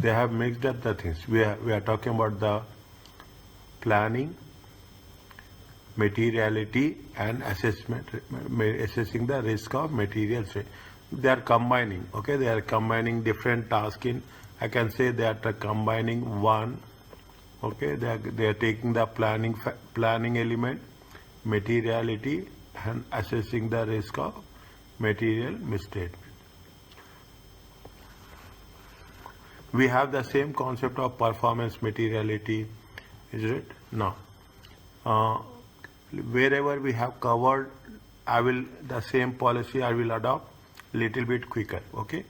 they have mixed up the things. We are talking about the planning, materiality, and assessment, assessing the risk of materials. They are combining, okay? They are combining different tasks in, I can say they are combining one, okay? They are taking the planning element, materiality, and assessing the risk of material misstatement. We have the same concept of performance materiality, is it? No. Wherever we have covered, the same policy I will adopt little bit quicker, okay?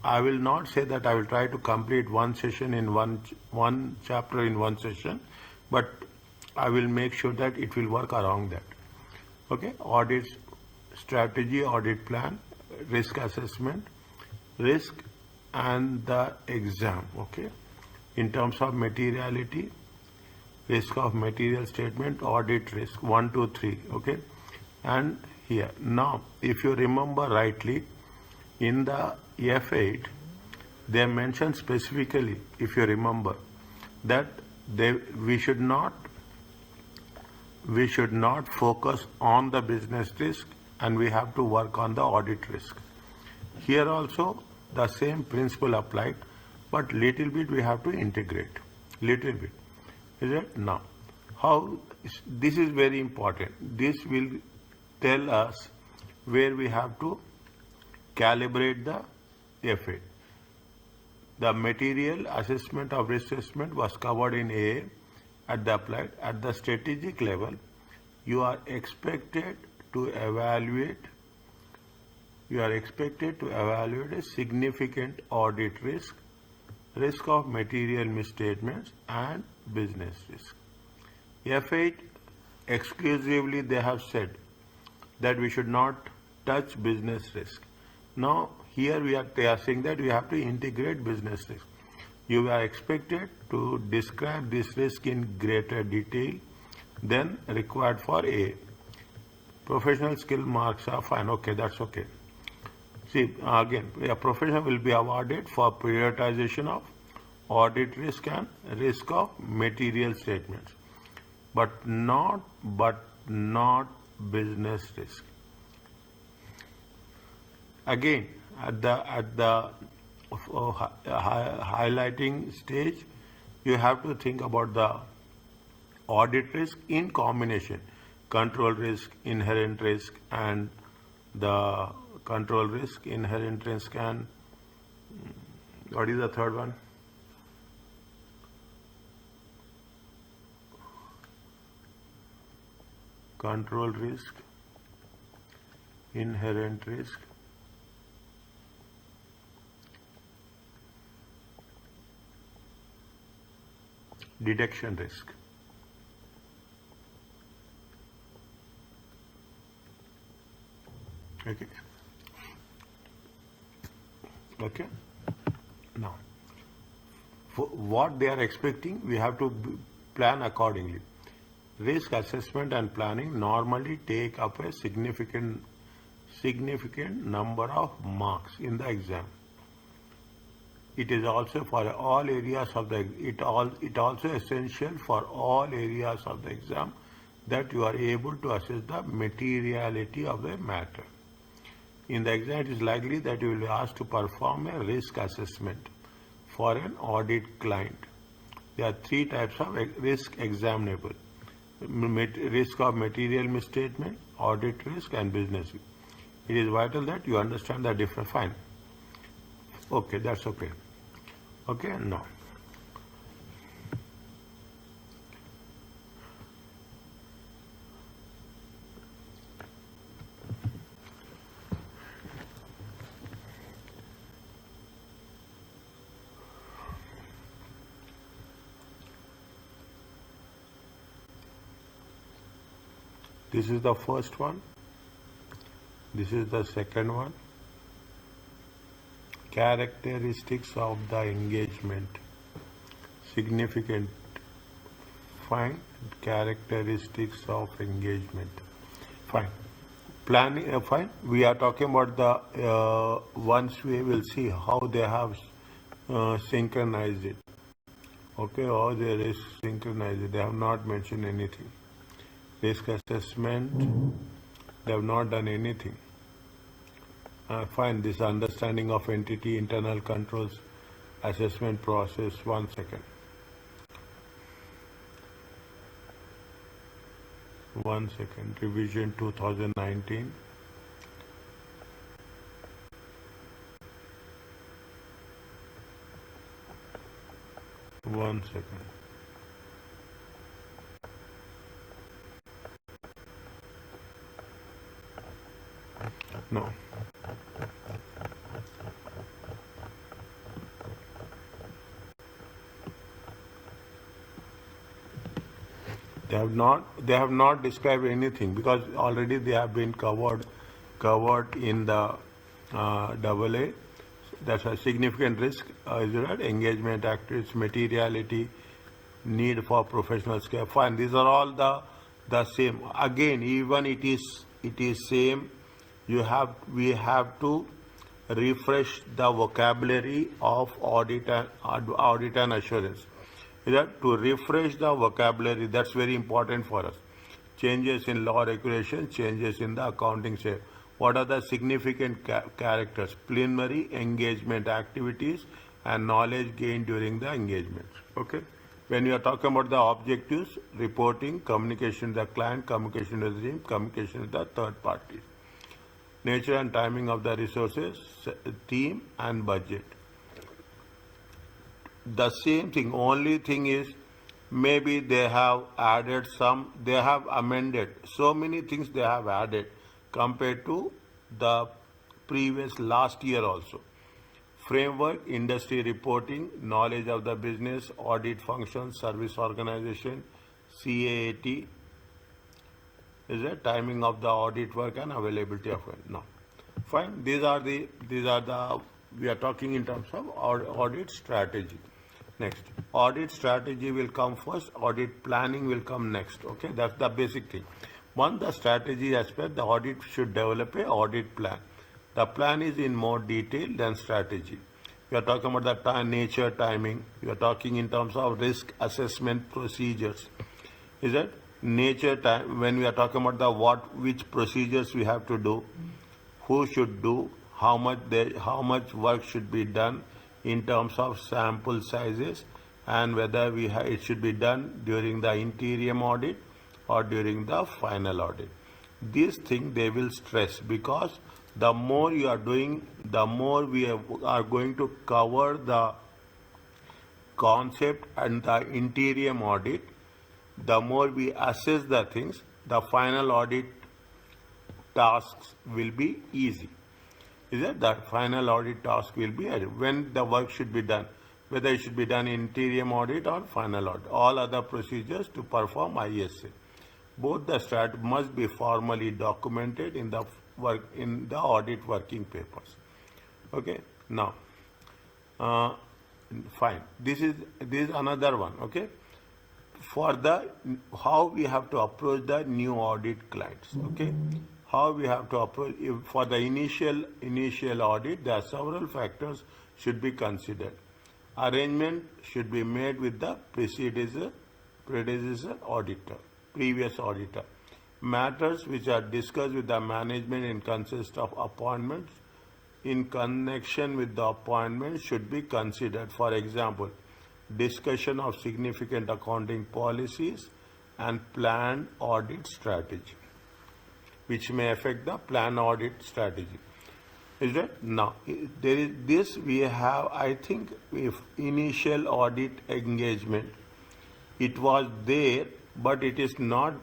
I will not say that I will try to complete one session in one chapter in one session, but I will make sure that it will work around that, okay? Audit strategy, audit plan, risk assessment, risk, and the exam, okay? In terms of materiality, risk of material statement, audit risk, 1, 2, 3, okay? And here, now, if you remember rightly, in the F8, they mentioned specifically, if you remember, that we should not focus on the business risk, and we have to work on the audit risk. Here also, the same principle applied, but little bit we have to integrate, little bit. Is it? Now, how, this is very important. This will tell us where we have to calibrate the F8. The material assessment of risk assessment was covered in AA at the applied. At the strategic level, you are expected to evaluate a significant audit risk, risk of material misstatements, and business risk. F8 exclusively they have said that we should not touch business risk. Now here they are saying that we have to integrate business risk. You are expected to describe this risk in greater detail than required for A. Professional skill marks are fine. Okay, that's okay. See, again, a professional will be awarded for prioritization of audit risk and risk of material statements, but not business risk. Again, at the highlighting stage, you have to think about the audit risk in combination, control risk, inherent risk, and the control risk, inherent risk, and what is the third one? Control risk, inherent risk, detection risk. Okay. Okay. Now, for what they are expecting, we have to plan accordingly. Risk assessment and planning normally take up a significant number of marks in the exam. It is also for all areas of the it also essential for all areas of the exam that you are able to assess the materiality of the matter. In the exam, it is likely that you will be asked to perform a risk assessment for an audit client. There are 3 types of risk examinable: risk of material misstatement, audit risk, and business risk. It is vital that you understand the difference. Fine. Okay, that's okay. Okay, no. This is the first one. This is the second one. Characteristics of the engagement. Significant. Fine. Characteristics of engagement. Fine. Planning. Fine. We are talking about the once we will see how they have synchronize it. Okay, or there is synchronize it. They have not mentioned anything. Risk assessment, they have not done anything. Fine, this understanding of entity, internal controls, assessment process. 1 second. 1 second. Revision 2019. One second. No. They have not described anything because already they have been covered in the double A. That's a significant risk, is that engagement activities, materiality, need for professional skill. Fine, these are all the same. Again, even it is same. We have to refresh the vocabulary of audit and assurance. Is that to refresh the vocabulary? That's very important for us. Changes in law regulations, changes in the accounting shape. What are the significant characters? Preliminary engagement activities and knowledge gained during the engagement. Okay. When you are talking about the objectives, reporting, communication with the client, communication with the team, communication with the third parties. Nature and timing of the resources, team and budget. The same thing, only thing is maybe they have added they have amended so many things they have added compared to the previous last year also. Framework, industry reporting, knowledge of the business, audit functions, service organization, CAAT, is the timing of the audit work and availability of it. No. Fine. These are the we are talking in terms of audit strategy. Next, audit strategy will come first, audit planning will come next. Okay, that's the basic thing. One, the strategy aspect, the audit should develop a audit plan. The plan is in more detail than strategy. We are talking about the nature, timing. We are talking in terms of risk assessment procedures. Is it nature time? When we are talking about which procedures we have to do, who should do, how much work should be done in terms of sample sizes, and whether it should be done during the interim audit or during the final audit. These things they will stress because the more you are doing, the more we are going to cover the concept and the interim audit. The more we assess the things, the final audit tasks will be easy. Is that the final audit task will be when the work should be done, whether it should be done in interim audit or final audit. All other procedures to perform ISA. Both the strat must be formally documented in the audit working papers. Okay. Now, fine. This is another one. Okay. For the how we have to approach the new audit clients. Okay. How we have to approach for the initial audit, there are several factors should be considered. Arrangement should be made with the predecessor auditor, previous auditor. Matters which are discussed with the management and consist of appointments in connection with the appointment should be considered. For example, discussion of significant accounting policies and planned audit strategy, which may affect the plan audit strategy. Is it? Now, there is this we have, I think, if initial audit engagement, it was there, but it is not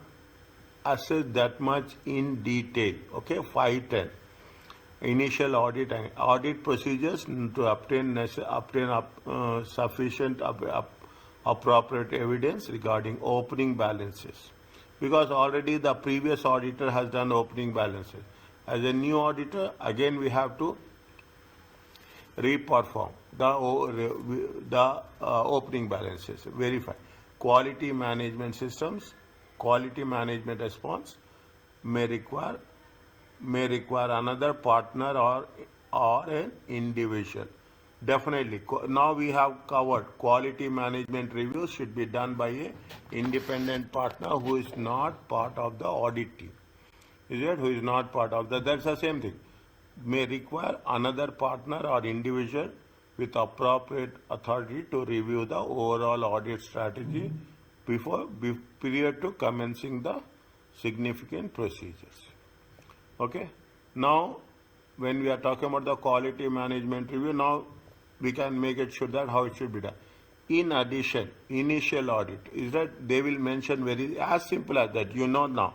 assessed that much in detail. Okay, 510. Initial audit procedures to obtain sufficient appropriate evidence regarding opening balances. Because already the previous auditor has done opening balances. As a new auditor, again we have to re-perform the opening balances, verify. Quality management systems, quality management response may require another partner or an individual. Definitely. Now we have covered quality management reviews should be done by a independent partner who is not part of the audit team. Is it? Who is not part of that? That's the same thing. May require another partner or individual with appropriate authority to review the overall audit strategy prior to commencing the significant procedures. Okay. Now, when we are talking about the quality management review, now we can make it sure that how it should be done. In addition, initial audit is that they will mention very as simple as that. You know now,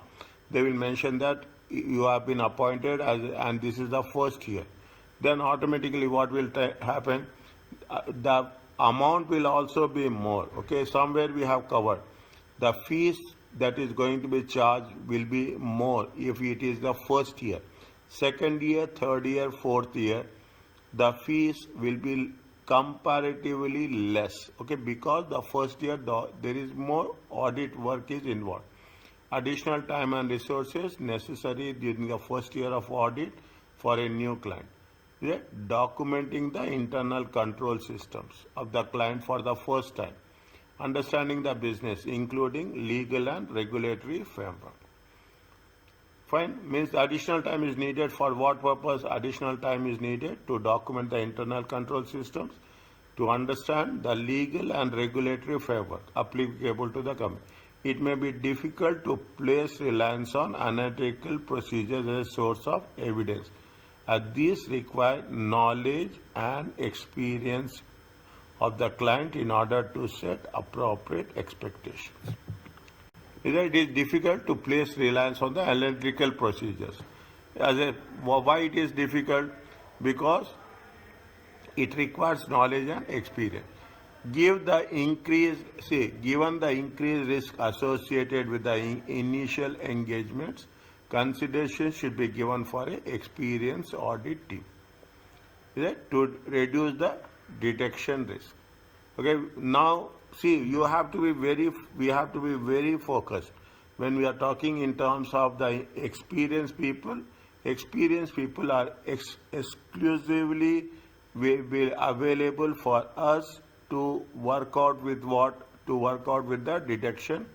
they will mention that you have been appointed as and this is the first year. Then automatically what will happen? The amount will also be more. Okay, somewhere we have covered the fees that is going to be charged will be more if it is the first year. Second year, third year, fourth year, the fees will be comparatively less. Okay, because the first year there is more audit work is involved. Additional time and resources necessary during the first year of audit for a new client. Yeah, documenting the internal control systems of the client for the first time. Understanding the business, including legal and regulatory framework. Fine, means additional time is needed for what purpose? Additional time is needed to document the internal control systems, to understand the legal and regulatory framework applicable to the company. It may be difficult to place reliance on analytical procedures as a source of evidence, as these require knowledge and experience of the client in order to set appropriate expectations. It is difficult to place reliance on the analytical procedures. Why it is difficult? Because it requires knowledge and experience. Given the increased risk associated with the initial engagements, consideration should be given for an experienced audit team. To reduce the detection risk. Okay, now see, we have to be very focused when we are talking in terms of the experienced people. Experienced people are exclusively available for us to work out with the detection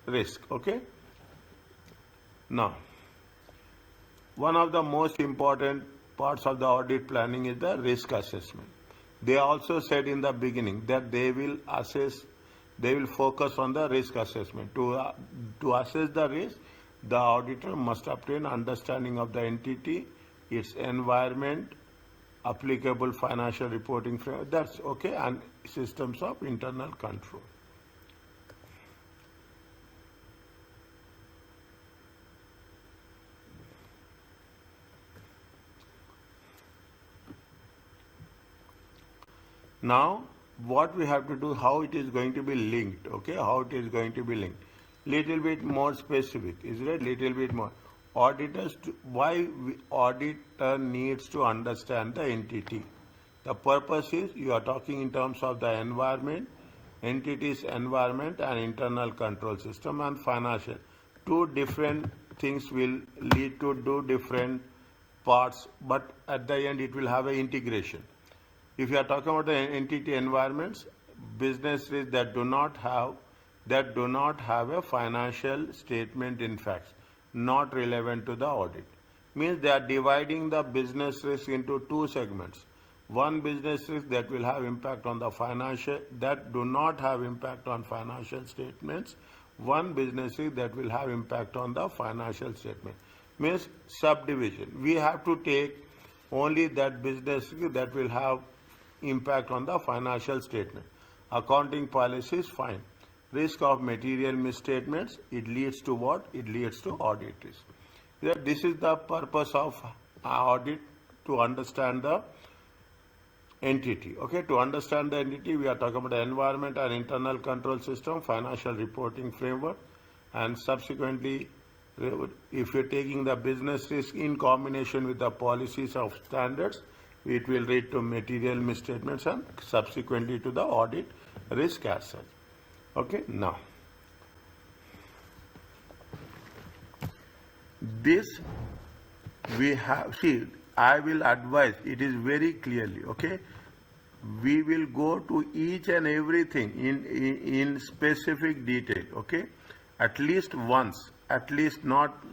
risk. Okay. Now, one of the most important parts of the audit planning is the risk assessment. They also said in the beginning that they will focus on the risk assessment. To assess the risk, the auditor must obtain understanding of the entity, its environment, applicable financial reporting framework, that's okay, and systems of internal control. Now, what we have to do, how it is going to be linked, okay, how it is going to be linked. Little bit more specific, is it? Little bit more. Auditor needs to understand the entity. The purpose is you are talking in terms of the environment, entity's environment and internal control system and financial. Two different things will lead to two different parts, but at the end it will have an integration. If you are talking about the entity environments, businesses that do not have a financial statement in fact, not relevant to the audit. Means they are dividing the business risk into two segments. One business risk that will have impact on the financial, that do not have impact on financial statements. One business risk that will have impact on the financial statement. Means subdivision. We have to take only that business risk that will have impact on the financial statement. Accounting policies, fine. Risk of material misstatements, it leads to what? It leads to audit risk. This is the purpose of audit, to understand the entity. Okay, to understand the entity, we are talking about the environment and internal control system, financial reporting framework, and subsequently, if you're taking the business risk in combination with the policies of standards, it will lead to material misstatements and subsequently to the audit risk as such. Okay, now this we have, see, I will advise, it is very clearly, okay, we will go to each and everything in specific detail, okay? At least once, at least not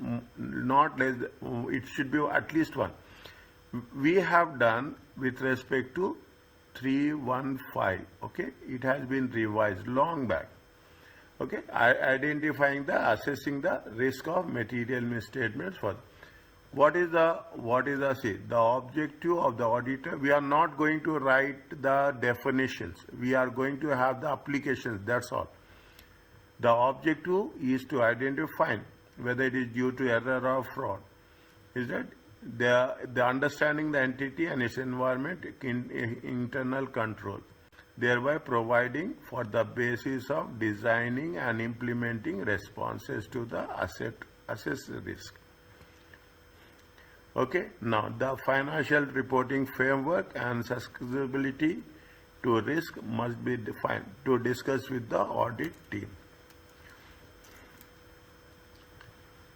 less, it should be at least one. We have done with respect to 315, okay? It has been revised long back, okay? Identifying assessing the risk of material misstatements for what is the objective of the auditor. We are not going to write the definitions. We are going to have the applications. That's all. The objective is to identify whether it is due to error or fraud. Is that the understanding the entity and its environment in internal control, thereby providing for the basis of designing and implementing responses to the assessed risk. Okay, now the financial reporting framework and susceptibility to risk must be defined to discuss with the audit team.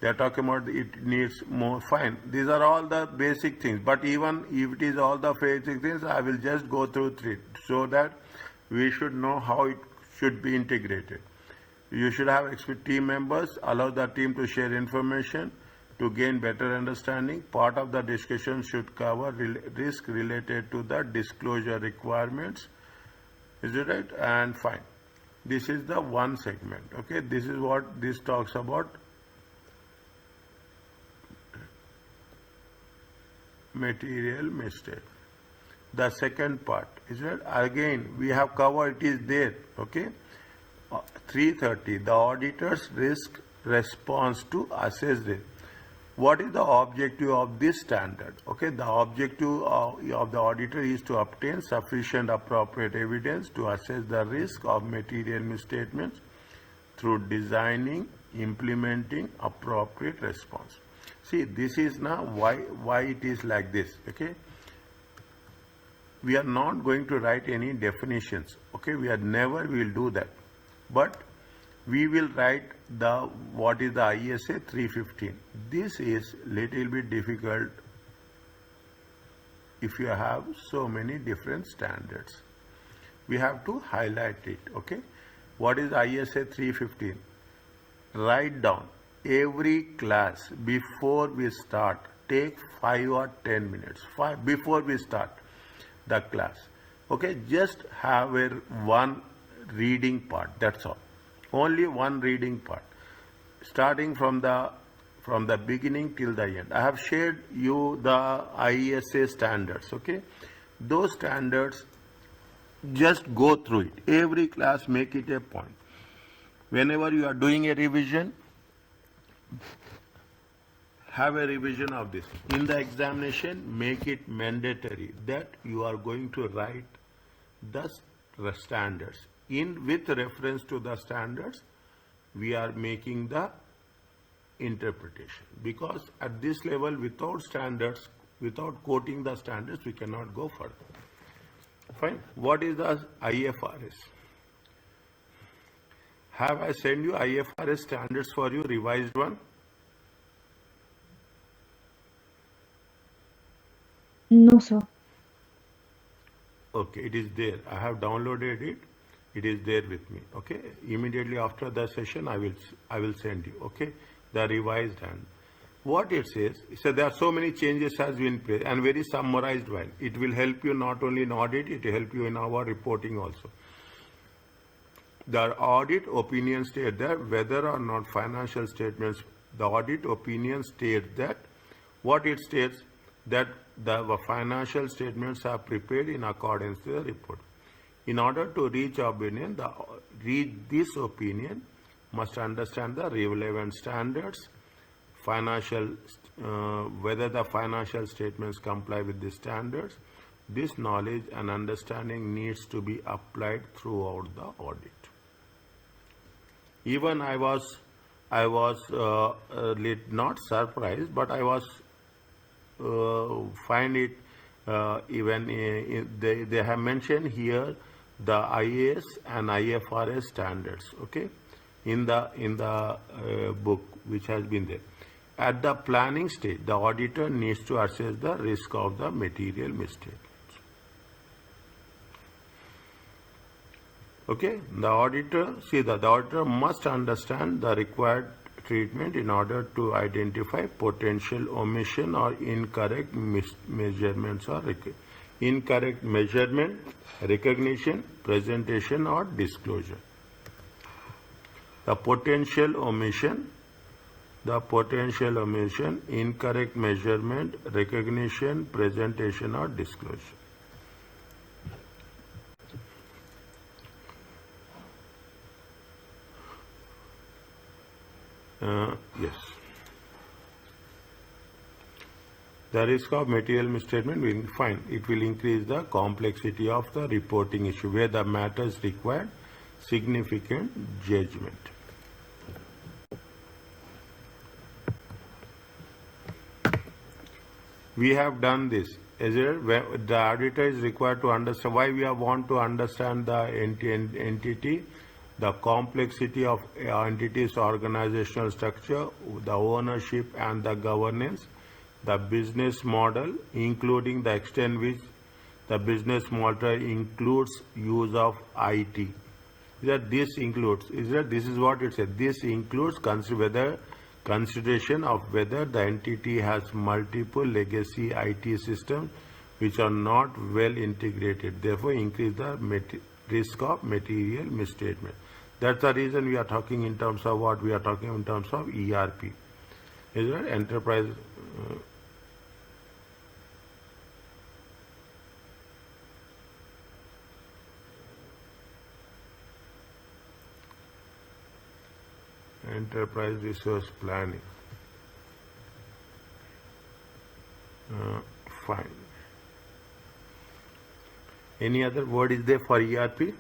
They are talking about it needs more fine. These are all the basic things, but even if it is all the basic things, I will just go through three so that we should know how it should be integrated. You should have team members, allow the team to share information, to gain better understanding. Part of the discussion should cover risk related to the disclosure requirements. Is it right? And fine. This is the one segment. Okay, this is what this talks about. Material mistake. The second part is that again we have covered, it is there. Okay, 330, the auditor's risk response to assess risk. What is the objective of this standard? Okay, the objective of the auditor is to obtain sufficient appropriate evidence to assess the risk of material misstatements through designing, implementing appropriate response. See, this is now why it is like this. Okay, we are not going to write any definitions. Okay, we will do that, but we will write what is the ISA 315. This is little bit difficult if you have so many different standards. We have to highlight it. Okay, what is ISA 315? Write down every class before we start. Take 5 or 10 minutes before we start the class. Okay, just have one reading part. That's all. Only one reading part, starting from the beginning till the end. I have shared you the ISA standards. Okay, those standards, just go through it. Every class, make it a point. Whenever you are doing a revision, have a revision of this. In the examination, make it mandatory that you are going to write the standards. With reference to the standards, we are making the interpretation, because at this level, without standards, without quoting the standards, we cannot go further. Fine. What is the IFRS? Have I sent you IFRS standards for you, revised one? No, sir. Okay, it is there. I have downloaded it. It is there with me. Okay, immediately after the session, I will send you. Okay, the revised and what it says. So there are so many changes has been placed and very summarized one. It will help you not only in audit, it will help you in our reporting also. The audit opinion states that whether or not financial statements, the audit opinion states that what it states, that the financial statements are prepared in accordance with the report. In order to reach opinion, this opinion must understand the relevant standards, whether the financial statements comply with the standards. This knowledge and understanding needs to be applied throughout the audit. Even I was not surprised, but I was find it even they have mentioned here the IAS and IFRS standards. Okay, in the book which has been there. At the planning stage, the auditor needs to assess the risk of the material mistakes. Okay, the auditor must understand the required treatment in order to identify potential omission or incorrect measurements or incorrect measurement, recognition, presentation or disclosure. The potential omission, incorrect measurement, recognition, presentation or disclosure. Yes. The risk of material misstatement will fine. It will increase the complexity of the reporting issue where the matters require significant judgment. We have done this. The auditor is required to understand why we want to understand the entity, the complexity of entity's organizational structure, the ownership and the governance, the business model, including the extent which the business model includes use of IT. This is what it said. This includes consideration of whether the entity has multiple legacy IT systems which are not well integrated, therefore increase the risk of material misstatement. That's the reason we are talking in terms of what we are talking in terms of ERP. Is it enterprise? Enterprise resource planning. Fine. Any other word is there for ERP?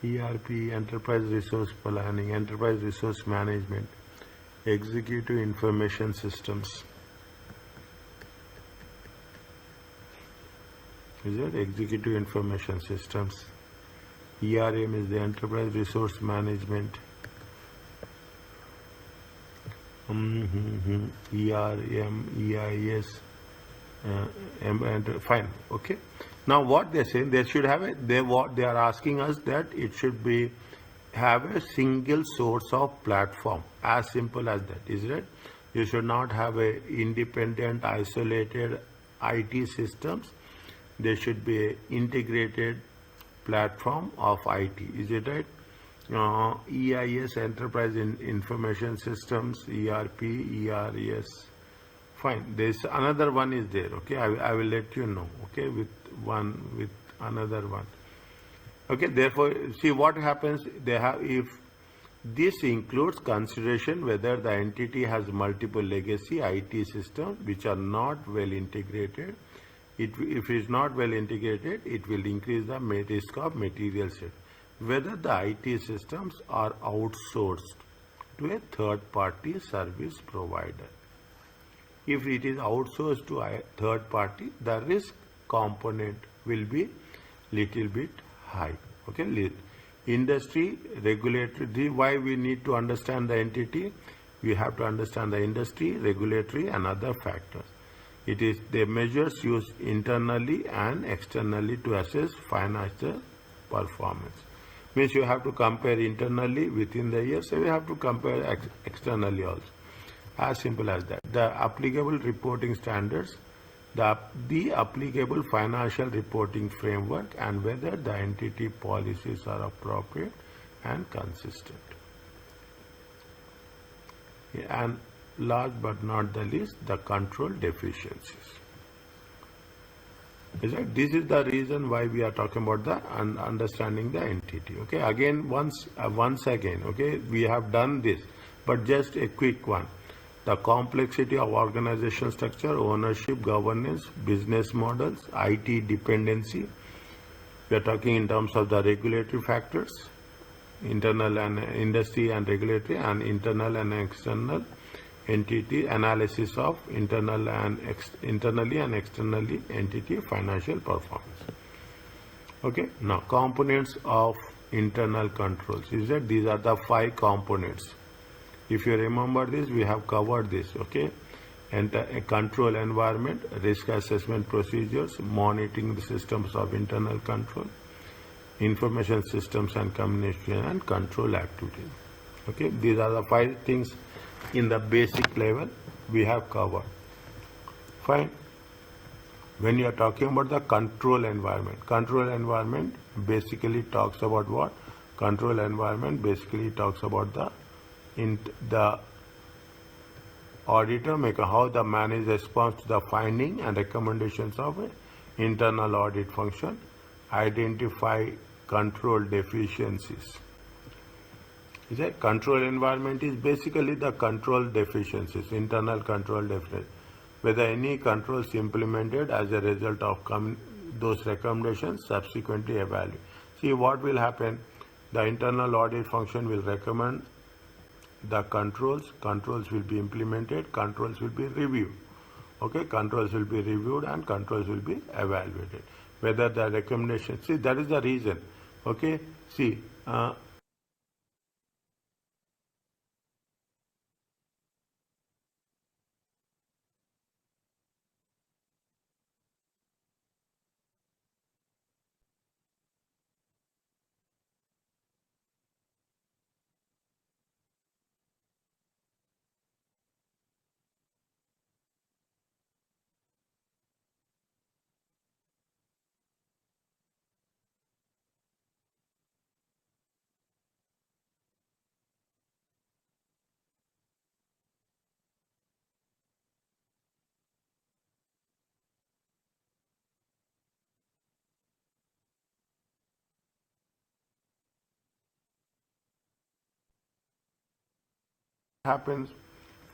ERP, enterprise resource planning, enterprise resource management, executive information systems. Is it executive information systems? ERM is the enterprise resource management. ERM, EIS. Fine. Okay. Now what they're saying, they should have they are asking us that it should be have a single source of platform. As simple as that, is it? You should not have a independent, isolated IT systems. There should be an integrated platform of IT. Is it right? EIS, enterprise information systems, ERP, ERS. Fine. There's another one is there. Okay, I will let you know. Okay, with another one. Okay. Therefore, see what happens. They have if this includes consideration whether the entity has multiple legacy IT systems which are not well integrated. If it is not well integrated, it will increase the risk of material set. Whether the IT systems are outsourced to a third-party service provider. If it is outsourced to a third party, the risk component will be little bit high. Okay, industry, regulatory. Why we need to understand the entity? We have to understand the industry, regulatory, and other factors. It is the measures used internally and externally to assess financial performance. Means you have to compare internally within the year, so you have to compare externally also. As simple as that. The applicable reporting standards, the applicable financial reporting framework, and whether the entity policies are appropriate and consistent. And last but not the least, the control deficiencies. This is the reason why we are talking about the understanding the entity. Okay, again, once again, okay, we have done this, but just a quick one. The complexity of organizational structure, ownership, governance, business models, IT dependency. We are talking in terms of the regulatory factors, internal and industry and regulatory, and internal and external entity analysis of internally and externally entity financial performance. Okay. Now components of internal controls. Is that these are the 5 components. If you remember this, we have covered this. Okay. enter a control environment, risk assessment procedures, monitoring the systems of internal control, information systems and communication, and control activities. Okay, these are the 5 things in the basic level we have covered. Fine. When you are talking about the control environment basically talks about what? Control environment basically talks about the auditor how the manager responds to the finding and recommendations of an internal audit function, identify control deficiencies. Is that control environment is basically the control deficiencies, internal control deficiencies. Whether any controls implemented as a result of those recommendations subsequently evaluate. See what will happen. The internal audit function will recommend the controls will be implemented, controls will be reviewed. Okay, controls will be reviewed and controls will be evaluated. Whether the recommendation, see that is the reason. Okay, see.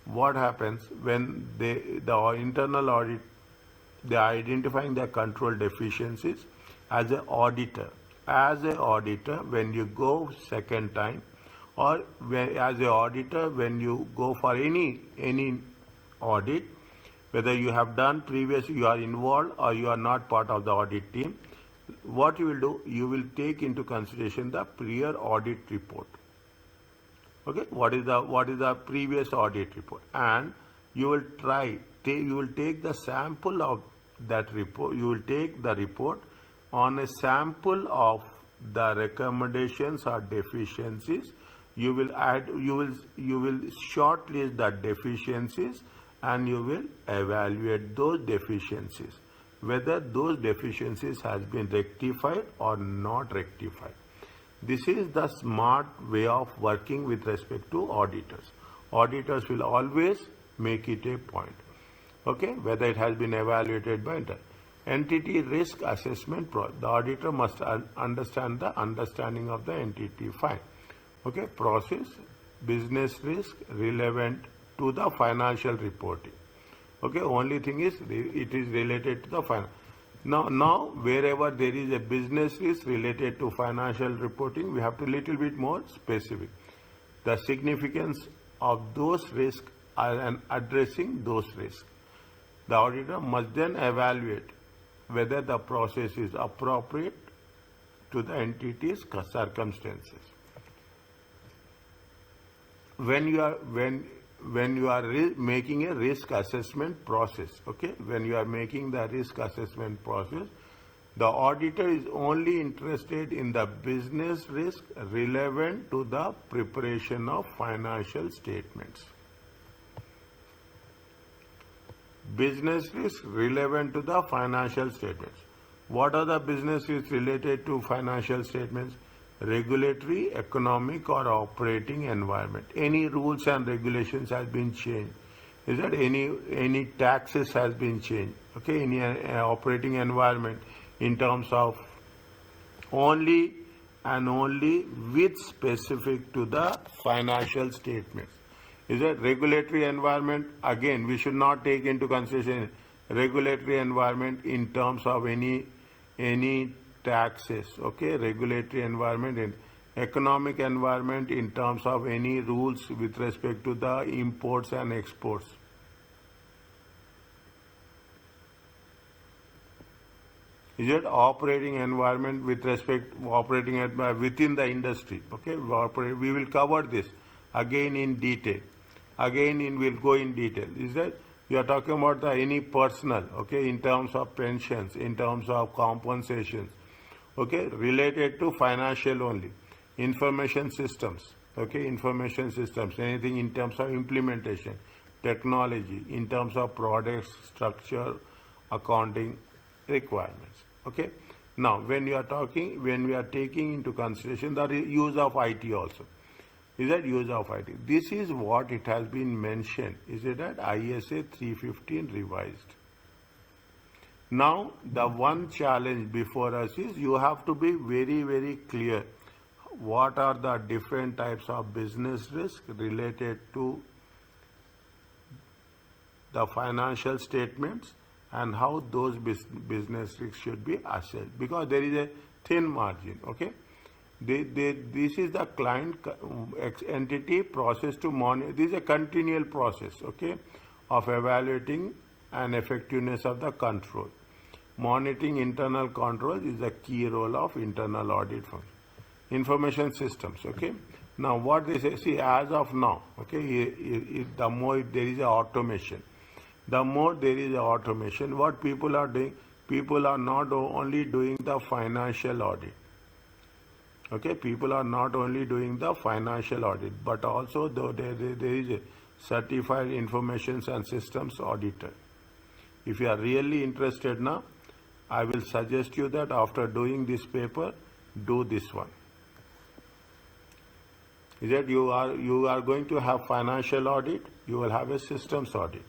What happens when the internal audit, they are identifying the control deficiencies as an auditor. As an auditor, when you go second time, or as an auditor, when you go for any audit, whether you have done previous, you are involved or you are not part of the audit team, what you will do, you will take into consideration the prior audit report. Okay, what is the previous audit report, and you will take the sample of that report. You will take the report on a sample of the recommendations or deficiencies. You will shortlist the deficiencies and you will evaluate those deficiencies, whether those deficiencies has been rectified or not rectified. This is the smart way of working with respect to auditors. Auditors will always make it a point. Okay, whether it has been evaluated by entity risk assessment. The auditor must understand the understanding of the entity. Fine. Okay, process, business risk relevant to the financial reporting. Okay, only thing is it is related to the finance. Now, wherever there is a business risk related to financial reporting, we have to little bit more specific. The significance of those risks and addressing those risks. The auditor must then evaluate whether the process is appropriate to the entity's circumstances. When you are making a risk assessment process, okay, when you are making the risk assessment process, the auditor is only interested in the business risk relevant to the preparation of financial statements. Business risk relevant to the financial statements. What are the business risks related to financial statements? Regulatory, economic or operating environment. Any rules and regulations has been changed. Is that any taxes has been changed? Okay, any operating environment in terms of only and only with specific to the financial statements. Is that regulatory environment? Again, we should not take into consideration regulatory environment in terms of any taxes. Okay, regulatory environment and economic environment in terms of any rules with respect to the imports and exports. Is it operating environment with respect operating within the industry? Okay, we will cover this again in detail. We'll go in detail. Is that You are talking about the any personal, okay, in terms of pensions, in terms of compensations, okay, related to financial only. Information systems, okay, information systems, anything in terms of implementation, technology, in terms of products, structure, accounting requirements, okay. Now, when we are taking into consideration the use of IT also. Is that use of IT? This is what it has been mentioned. Is it at ISA 315 revised? Now, the one challenge before us is you have to be very, very clear what are the different types of business risk related to the financial statements and how those business risks should be assessed, because there is a thin margin, okay. This is the client entity process to monitor. This is a continual process, okay, of evaluating and effectiveness of the control. Monitoring internal controls is the key role of internal audit function. Information systems, okay. Now what they say, see, as of now, okay, the more there is automation, the more there is automation, what people are doing, people are not only doing the financial audit. Okay, people are not only doing the financial audit, but also there is a certified information and systems auditor. If you are really interested now, I will suggest you that after doing this paper, do this one. Is that you are going to have financial audit, you will have a systems audit.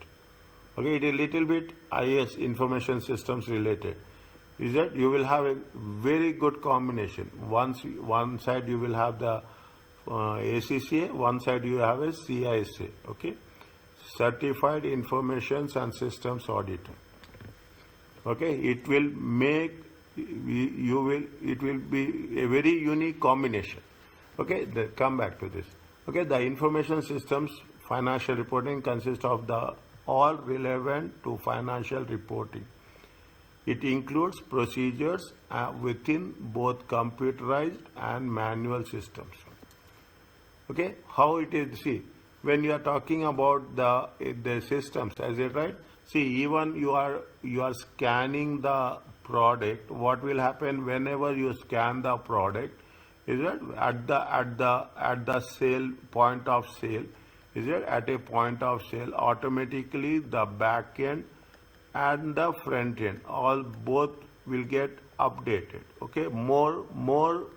Okay, it is a little bit IS, information systems related. Is that you will have a very good combination. One side you will have the ACCA, one side you have a CISA, okay, Certified Information and Systems Auditor. Okay, it will make it will be a very unique combination. Okay, come back to this. Okay, the information systems financial reporting consists of the all relevant to financial reporting. It includes procedures within both computerized and manual systems. Okay, how it is, see, when you are talking about the systems, as it right, see, even you are scanning the product, what will happen whenever you scan the product, is it at the sale point of sale, is it at a point of sale, automatically the back end and the front end both will get updated, okay, more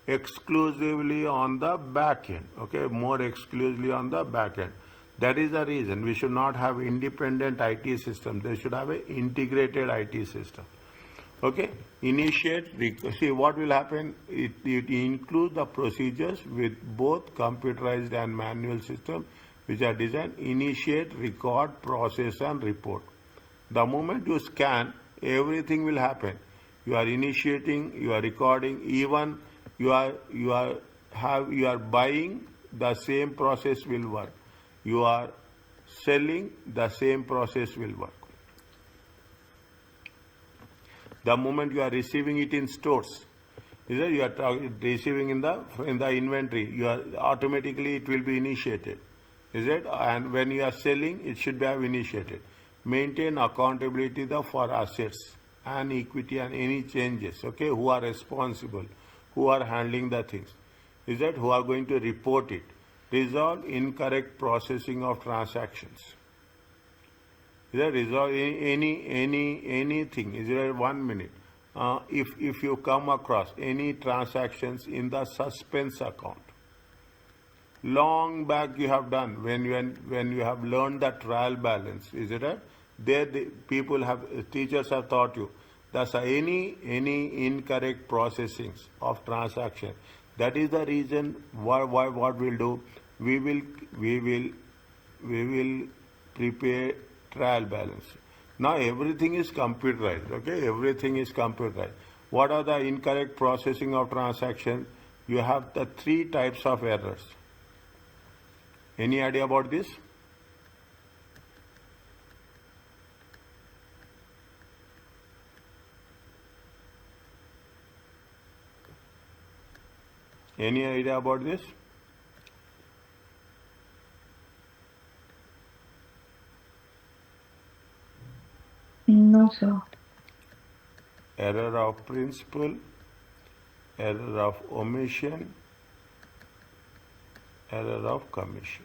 exclusively on the back end, okay, more exclusively on the back end. That is the reason we should not have independent IT system, they should have an integrated IT system. Okay, see what will happen, it includes the procedures with both computerized and manual system which are designed, initiate, record, process and report. The moment you scan, everything will happen. You are initiating, you are recording, even you are buying, the same process will work. You are selling, the same process will work. The moment you are receiving it in stores, is that you are receiving in the inventory, you are automatically it will be initiated, is it? And when you are selling, it should be have initiated. Maintain accountability for assets and equity and any changes, okay, who are responsible, who are handling the things, is that who are going to report it. Resolve incorrect processing of transactions. Is that resolve anything, is there 1 minute? If you come across any transactions in the suspense account, long back you have done, when you have learned the trial balance, is it right? There teachers have taught you that's any incorrect processings of transaction. That is the reason what we'll do, we will prepare trial balance. Now everything is computerized, okay, everything is computerized. What are the incorrect processing of transaction? You have the 3 types of errors. Any idea about this? Any idea about this? No, sir. Error of principle, error of omission, error of commission.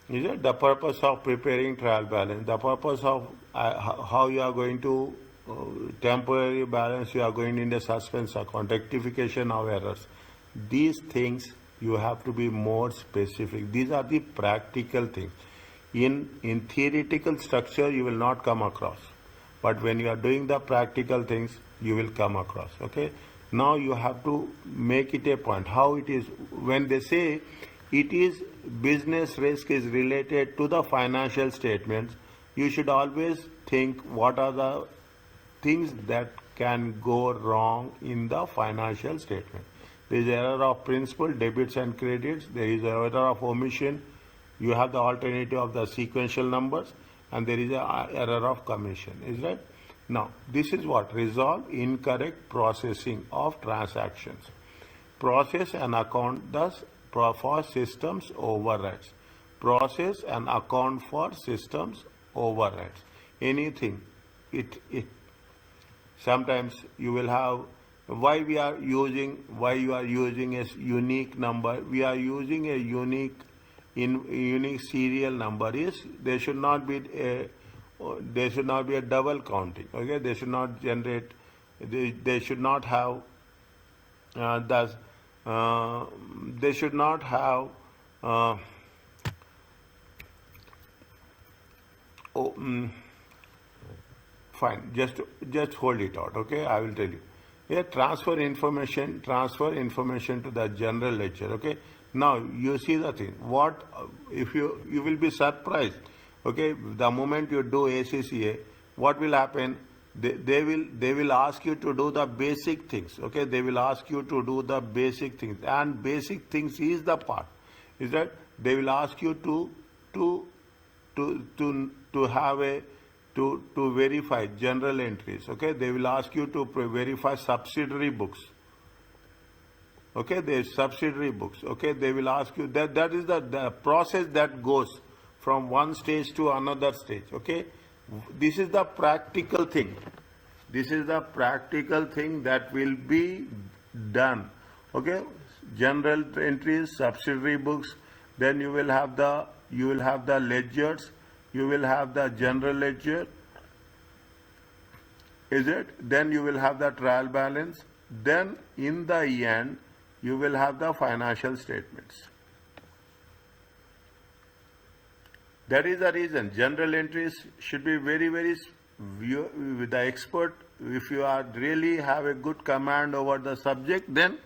Is it the purpose of preparing trial balance? The purpose of how you are going to temporary balance, you are going in the suspense account, rectification of errors. These things you have to be more specific. These are the practical things. In theoretical structure, you will not come across. But when you are doing the practical things, you will come across. Okay? Now you have to make it a point. How it is, when they say it is business risk is related to the financial statements, you should always think what are the things that can go wrong in the financial statement. There is error of principal, debits and credits. There is error of omission. You have the alternative of the sequential numbers, and there is a error of commission. Is that? Now, this is what? Resolve incorrect processing of transactions. Process and account thus for systems overrides. Process and account for systems overrides. Anything. Sometimes you will have why you are using a unique number. We are using a unique serial number is there should not be a double counting. Okay, they should not generate. They should not have they should not have fine. Just hold it out. Okay, I will tell you. Here, transfer information to the general ledger. Okay. Now you see the thing. What if you will be surprised? Okay, the moment you do ACCA, what will happen? They will ask you to do the basic things. Okay, they will ask you to do the basic things, and basic things is the part. Is that they will ask you to have a to verify general entries. Okay, they will ask you to verify subsidiary books. Okay, there is subsidiary books. Okay, they will ask you that is the process that goes from one stage to another stage. Okay, this is the practical thing. This is the practical thing that will be done. Okay, general entries, subsidiary books. Then you will have the ledgers. You will have the general ledger. Is it? Then you will have the trial balance. Then in the end, you will have the financial statements. That is the reason general entries should be very, very, with the expert. If you are really have a good command over the subject, then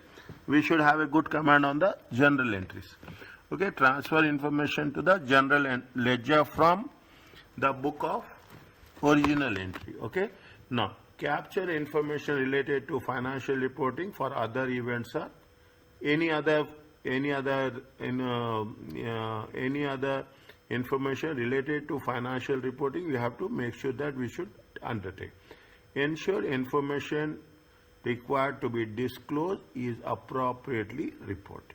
we should have a good command on the general entries. Okay, transfer information to the general ledger from the book of original entry. Okay, now capture information related to financial reporting for other events or any other information related to financial reporting. We have to make sure that we should undertake. Ensure information required to be disclosed is appropriately reported.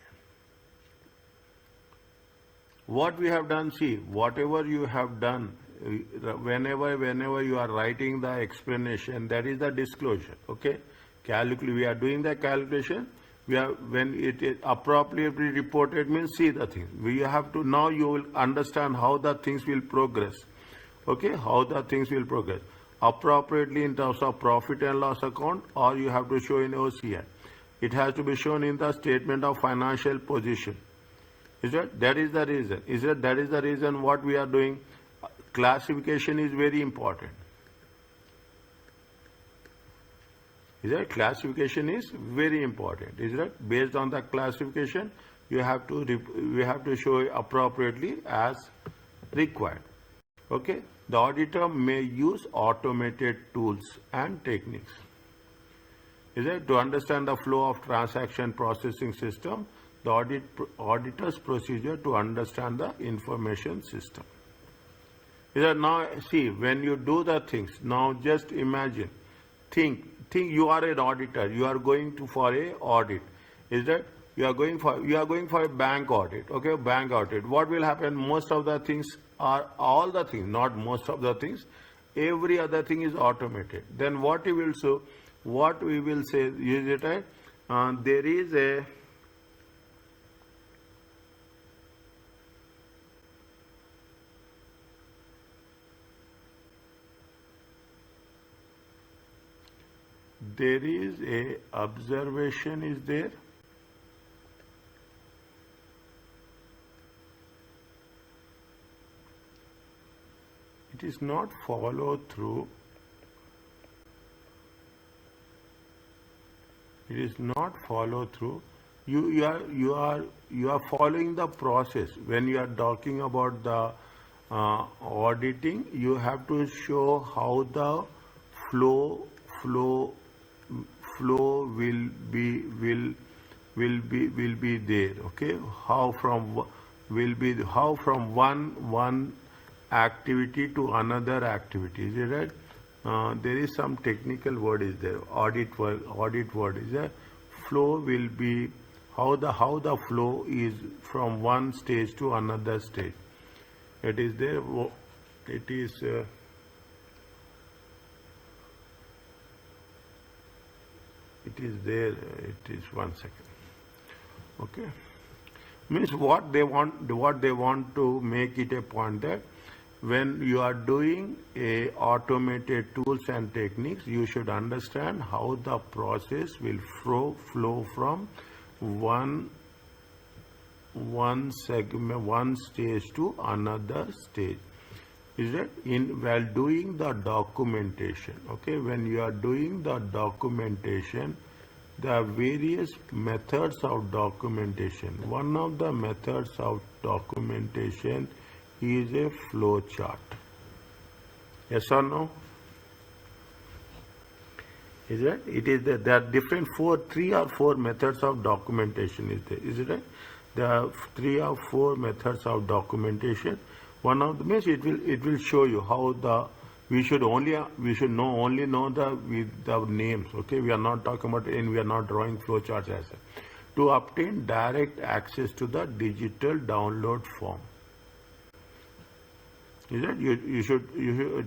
What we have done, see, whatever you have done, whenever you are writing the explanation, that is the disclosure. Okay, we are doing the calculation. When it is appropriately reported means see the thing. We have to now you will understand how the things will progress. Okay, how the things will progress appropriately in terms of profit and loss account, or you have to show in OCI. It has to be shown in the statement of financial position. Is that is the reason? That is the reason what we are doing? Classification is very important. Is that classification is very important? Is that based on the classification we have to show appropriately as required. Okay, the auditor may use automated tools and techniques. Is that to understand the flow of transaction processing system? The auditor's procedure to understand the information system. Is that now see when you do the things, now just imagine, think you are an auditor, you are going for a audit. Is that you are going for a bank audit, okay, bank audit. What will happen? Most of the things are, all the things, not most of the things, every other thing is automated. Then what we will show, what we will say is it right? There is a observation is there. It is not follow through. It is not follow through. You are following the process. When you are talking about the auditing, you have to show how the flow will be there, okay, how from one activity to another activity, is it right? There is some technical word is there, audit word is there. Flow will be how the flow is from one stage to another stage. It is there. It is there. It is 1 second. Okay, means what they want to make it a point that when you are doing a automated tools and techniques, you should understand how the process will flow from one segment, one stage to another stage. Is that while doing the documentation, okay, when you are doing the documentation, there are various methods of documentation. One of the methods of documentation is a flow chart. Yes or no? Is it? It is there. There are different 3 or 4 methods of documentation. Is there? Is it right? There are 3 or 4 methods of documentation. One of them is it will show you how we should only know the names. Okay, we are not talking about, and we are not drawing flow charts as a, to obtain direct access to the digital download form. Is that you should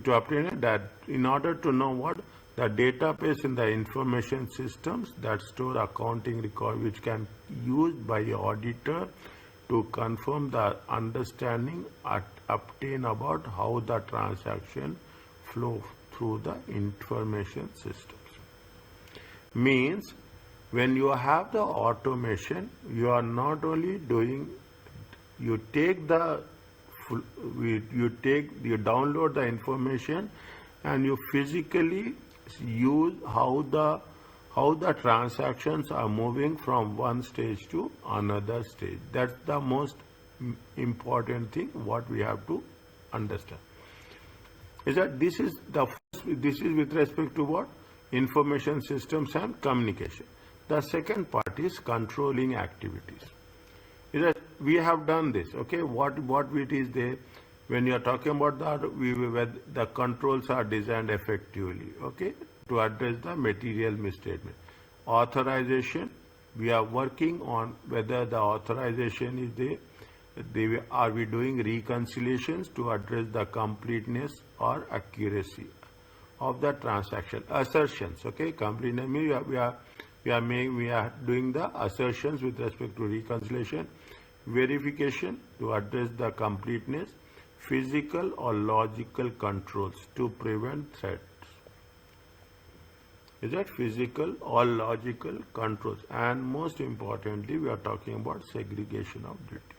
to obtain that, in order to know what the database in the information systems that store accounting record, which can be used by the auditor to confirm the understanding obtain about how the transaction flow through the information systems. Means when you have the automation, you are not only doing, you download the information and you physically use how the transactions are moving from one stage to another stage. That's the most important thing what we have to understand. Is that this is with respect to what? Information systems and communication. The second part is controlling activities. Is that we have done this, okay? What it is there? When you are talking about where the controls are designed effectively, okay, to address the material misstatement. Authorization, we are working on whether the authorization is there. Are we doing reconciliations to address the completeness or accuracy of the transaction? Assertions, okay, completeness means we are doing the assertions with respect to reconciliation. Verification to address the completeness. Physical or logical controls to prevent threats. Is that physical or logical controls? And most importantly, we are talking about segregation of duties.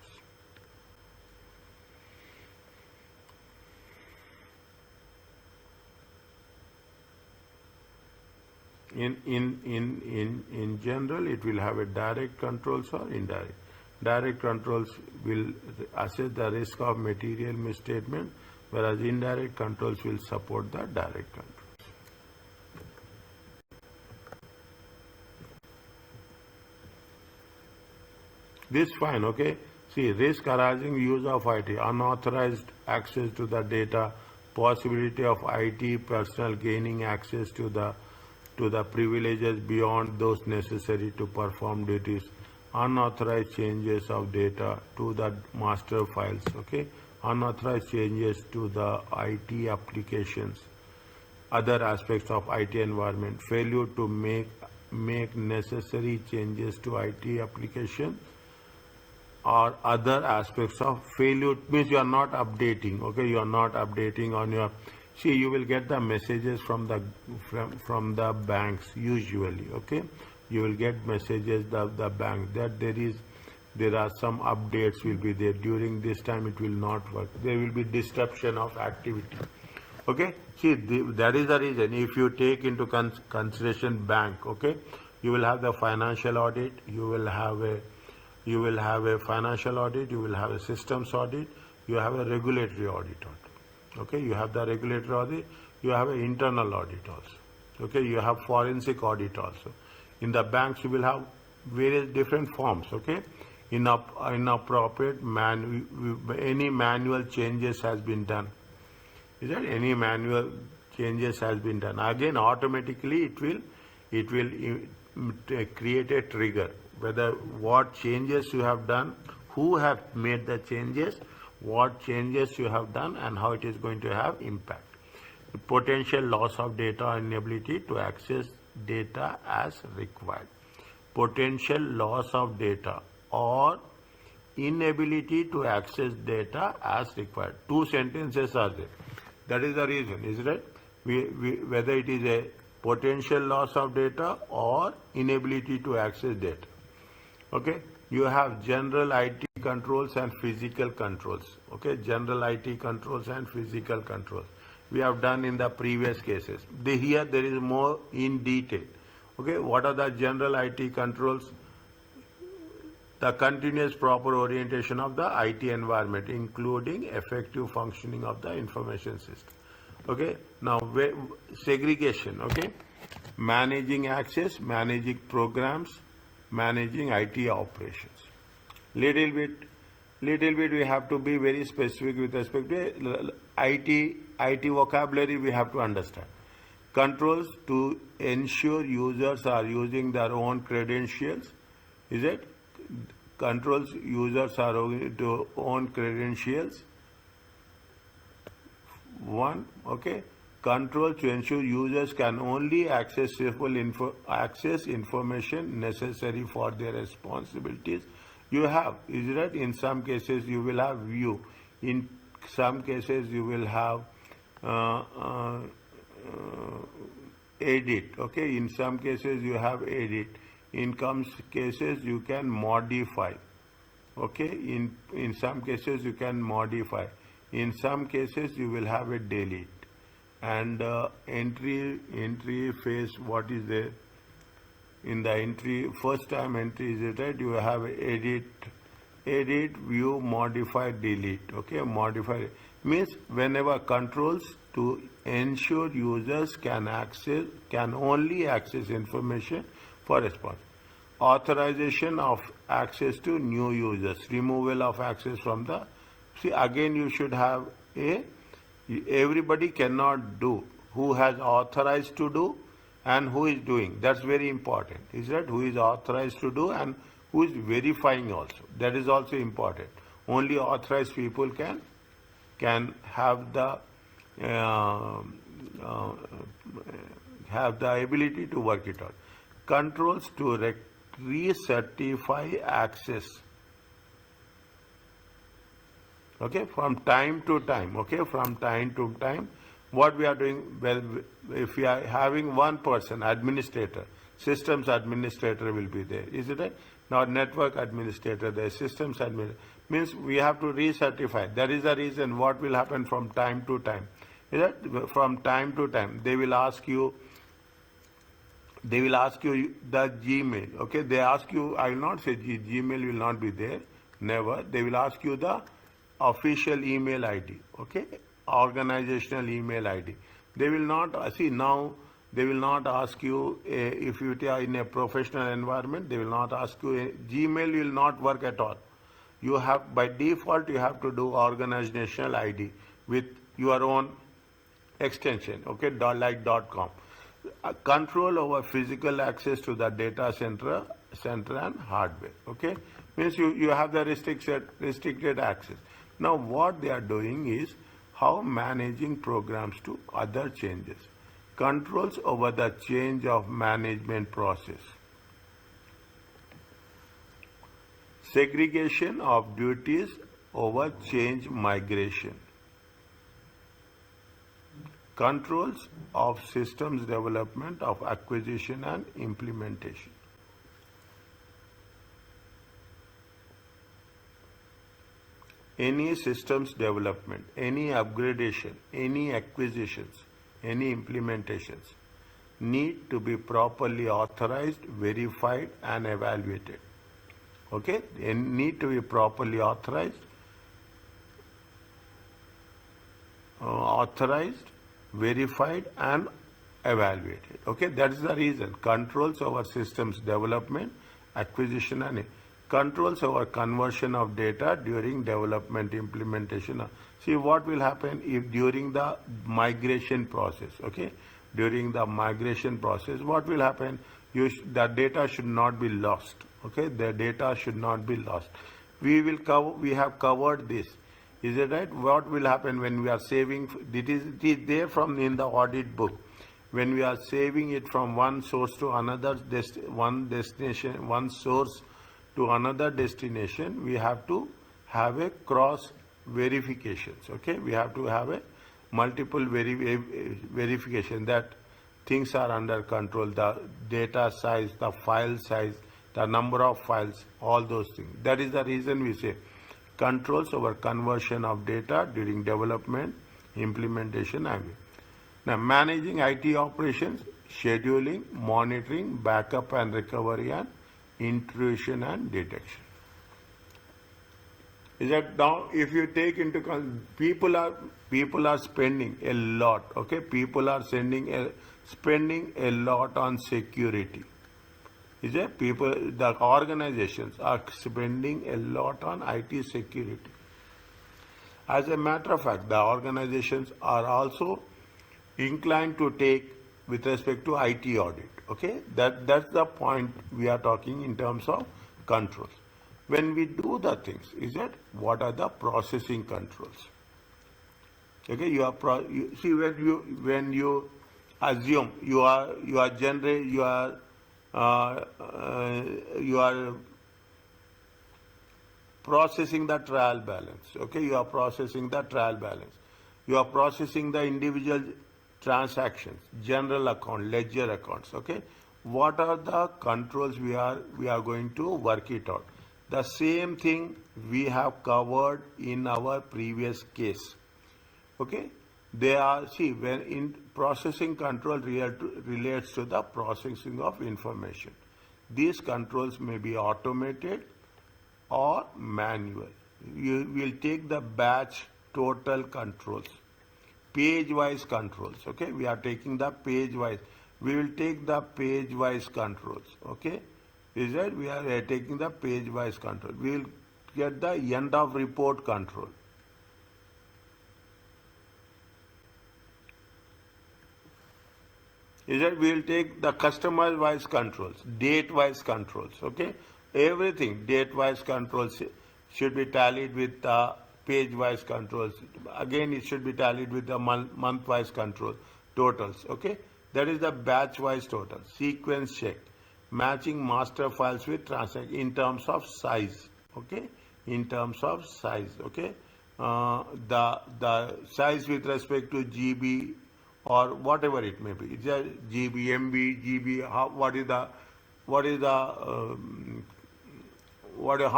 In general, it will have a direct controls or indirect. Direct controls will assess the risk of material misstatement, whereas indirect controls will support the direct controls. This fine, okay? See, risk arising use of IT, unauthorized access to the data, possibility of IT personnel gaining access to the privileges beyond those necessary to perform duties, unauthorized changes of data to the master files, okay, unauthorized changes to the IT applications, other aspects of IT environment, failure to make necessary changes to IT application or other aspects of failure, means you are not updating, okay, you are not updating on your, see, you will get the messages from the banks usually, okay, you will get messages the bank that there are some updates will be there during this time, it will not work, there will be disruption of activity, okay. See, that is the reason, if you take into consideration bank, okay, you will have the financial audit, you will have a financial audit, you will have a systems audit, you have a regulatory audit, okay, you have the regulatory audit, you have an internal audit also, okay, you have forensic audit also. In the banks you will have various different forms, okay, inappropriate any manual changes has been done, is that any manual changes has been done, again automatically it will create a trigger, whether what changes you have done, who have made the changes, what changes you have done, and how it is going to have impact. Potential loss of data, inability to access data as required. Potential loss of data or inability to access data as required. Two sentences are there. That is the reason, is it? Whether it is a potential loss of data or inability to access data. Okay, you have general IT controls and physical controls. Okay, general IT controls and physical controls. We have done in the previous cases. Here there is more in detail. Okay, what are the general IT controls? The continuous proper orientation of the IT environment, including effective functioning of the information system. Okay, now segregation, okay, managing access, managing programs, managing IT operations. Little bit we have to be very specific with respect to IT vocabulary we have to understand. Controls to ensure users are using their own credentials, is it? Controls users are to own credentials. One, okay. Control to ensure users can only access information necessary for their responsibilities. You have, is it? In some cases you will have view. In some cases you will have edit. Okay. In some cases you have edit. In some cases you can modify. Okay. In some cases you can modify. In some cases you will have a delete. And entry phase, what is there? In the entry, first time entry, is it right? You have edit, view, modify, delete. Okay, modify means whenever controls to ensure users can only access information for response. Authorization of access to new users, removal of access from the, see again you should have everybody cannot do, who has authorized to do and who is doing, that's very important, is that who is authorized to do and who is verifying also, that is also important. Only authorized people can have the ability to work it out. Controls to recertify access, okay, from time to time, okay, from time to time. What we are doing, well, if we are having one person, administrator, systems administrator will be there, is it right? Now network administrator, the systems administrator, means we have to recertify. That is the reason what will happen from time to time. Is that from time to time they will ask you the Gmail, okay, they ask you, I will not say Gmail will not be there, never, they will ask you the official email ID, okay, organizational email ID. They will not, see now, they will not ask you, if you are in a professional environment, they will not ask you, Gmail will not work at all. You have, by default, you have to do organizational ID with your own extension, okay, like .com. Control over physical access to the data center and hardware. Okay, means you have the restricted access. Now what they are doing is how managing programs to other changes, controls over the change of management process, segregation of duties over change migration, controls of systems development of acquisition and implementation. Any systems development, any upgradation, any acquisitions, any implementations need to be properly authorized, verified and evaluated. Okay, they need to be properly authorized, verified and evaluated. Okay, that is the reason. Controls over systems development, acquisition and controls over conversion of data during development implementation. See what will happen if during the migration process, okay, during the migration process, what will happen? The data should not be lost. Okay, the data should not be lost. We have covered this. Is it right? What will happen when we are saving? It is there from in the audit book. When we are saving it from one source to another, one destination, one source to another destination, we have to have a cross verifications. Okay, we have to have a multiple verification that things are under control, the data size, the file size, the number of files, all those things. That is the reason we say controls over conversion of data during development, implementation, and now managing IT operations, scheduling, monitoring, backup and recovery, and intrusion and detection. Is that now? If you take into people are spending a lot. Okay, people are spending a lot on security. Is it? The organizations are spending a lot on IT security. As a matter of fact, the organizations are also inclined to take with respect to IT audit. Okay, that's the point we are talking in terms of controls. When we do the things, is that what are the processing controls? Okay, see when you assume you are processing the trial balance. Okay, you are processing the trial balance. You are processing the individual transactions, general account, ledger accounts. Okay, what are the controls we are going to work it out? The same thing we have covered in our previous case. Okay, they are, see, when in processing control relates to the processing of information. These controls may be automated or manual. You will take the batch total controls, page-wise controls. Okay, we are taking the page-wise. We will take the page-wise controls. Okay, is that we are taking the page-wise control. We will get the end of report control. Is that we will take the customer-wise controls, date-wise controls. Okay, everything date-wise controls should be tallied with the page-wise controls. Again, it should be tallied with the month-wise control totals. Okay, that is the batch-wise total. Sequence check, matching master files with transaction in terms of size. Okay, in terms of size. Okay, the size with respect to GB or whatever it may be. It's a GB, MB, GB. How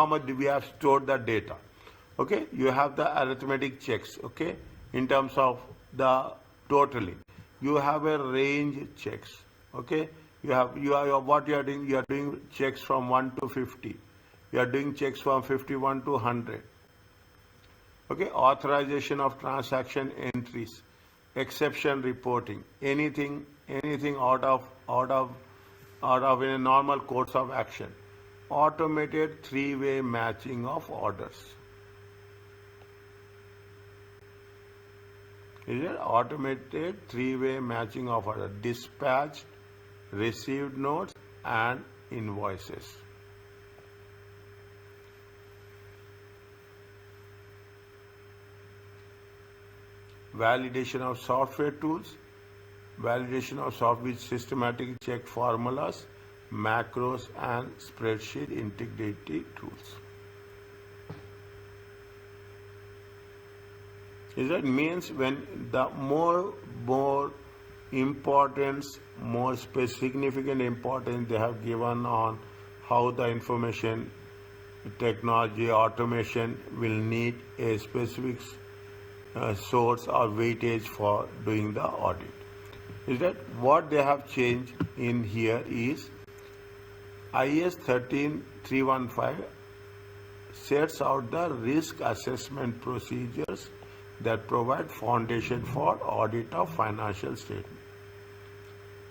much do we have stored the data? Okay, you have the arithmetic checks. Okay, in terms of the totaling, you have a range checks. Okay, what you are doing. You are doing checks from 1 to 50. You are doing checks from 51 to 100. Okay, authorization of transaction entries, exception reporting, anything out of in a normal course of action, automated three-way matching of orders. Is it automated three-way matching of orders, dispatched, received notes and invoices. validation of software tools, validation of software with systematic check formulas, macros and spreadsheet integrity tools. That means when the more importance, more significant importance they have given on how the information technology automation will need a specific source or weightage for doing the audit. Is that what they have changed in here is IS 13315 sets out the risk assessment procedures that provide foundation for audit of financial statement.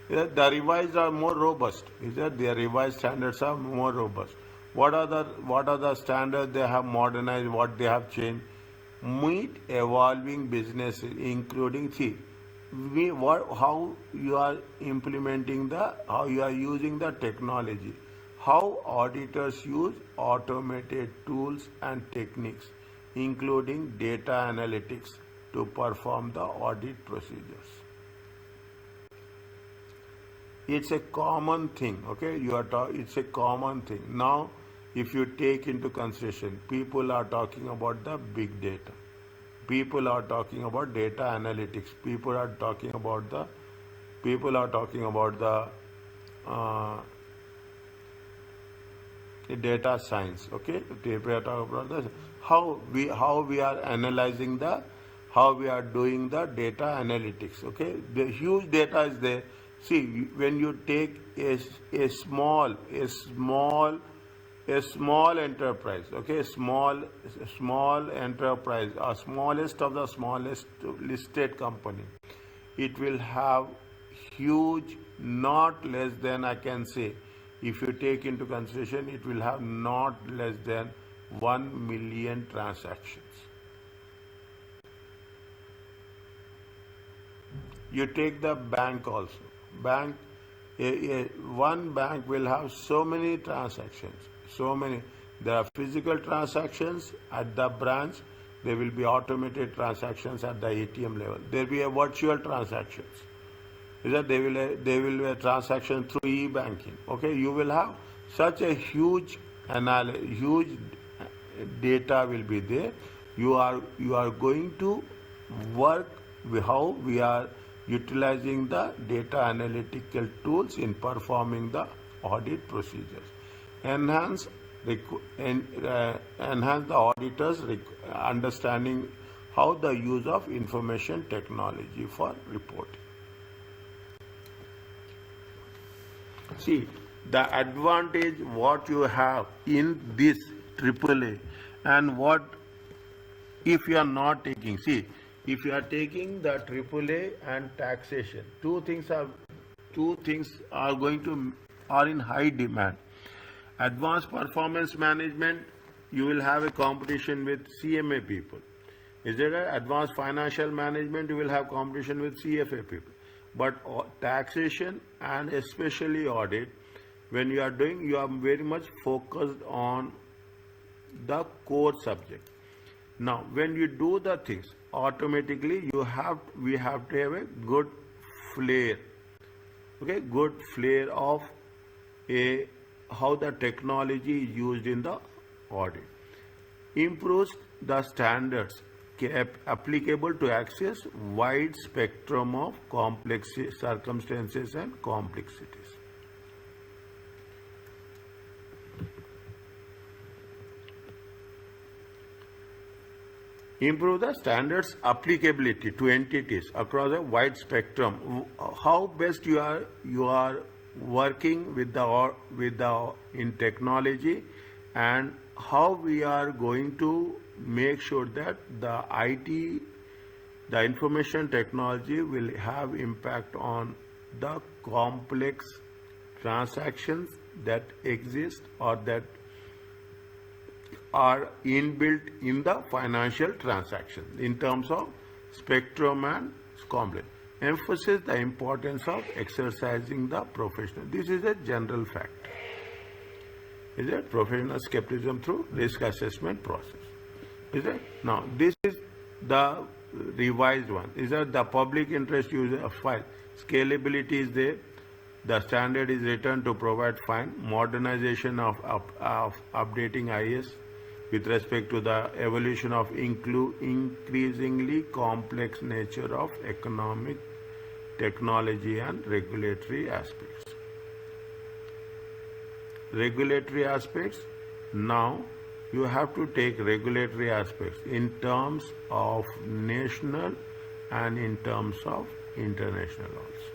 The revised are more robust. Is that the revised standards are more robust? What are the standards they have modernized? What they have changed? Meet evolving businesses, including how you are implementing how you are using the technology, how auditors use automated tools and techniques, including data analytics, to perform the audit procedures. It's a common thing, okay? It's a common thing. Now, if you take into consideration, people are talking about the big data. People are talking about data analytics. People are talking about the data science. Okay, people are talking about this. How we are analyzing how we are doing the data analytics. Okay, the huge data is there. See, when you take a small enterprise, okay, small enterprise, or smallest of the smallest listed company, it will have huge, not less than, I can say, if you take into consideration, it will have not less than 1 million transactions. You take the bank also. One bank will have so many transactions, so many. There are physical transactions at the branch. There will be automated transactions at the ATM level. There will be a virtual transactions. There will be a transaction through e-banking. Okay, you will have such a huge data will be there. You are going to work with how we are utilizing the data analytical tools in performing the audit procedures. Enhance the auditors' understanding how the use of information technology for reporting. See, the advantage what you have in this AAA and what if you are not taking. See, if you are taking the AAA and taxation, two things are in high demand. Advanced performance management, you will have a competition with CMA people. Is it advanced financial management? You will have competition with CFA people. But taxation and especially audit, when you are doing, you are very much focused on the core subject. Now, when you do the things, automatically we have to have a good flair, okay, good flair of how the technology is used in the audit. Improves the standards applicable to access wide spectrum of complex circumstances and complexities. Improve the standards applicability to entities across a wide spectrum. How best you are working with in technology, and how we are going to make sure that the IT, the information technology, will have impact on the complex transactions that exist or that are inbuilt in the financial transactions in terms of spectrum and complex. Emphasize the importance of exercising the professional. This is a general fact. Is it professional skepticism through risk assessment process? Is it? Now, this is the revised one. Is that the public interest user of file? Scalability is there. The standard is written to provide fine. Modernization of updating IS with respect to the evolution of increasingly complex nature of economic, technology and regulatory aspects. Regulatory aspects, now you have to take regulatory aspects in terms of national and in terms of international also.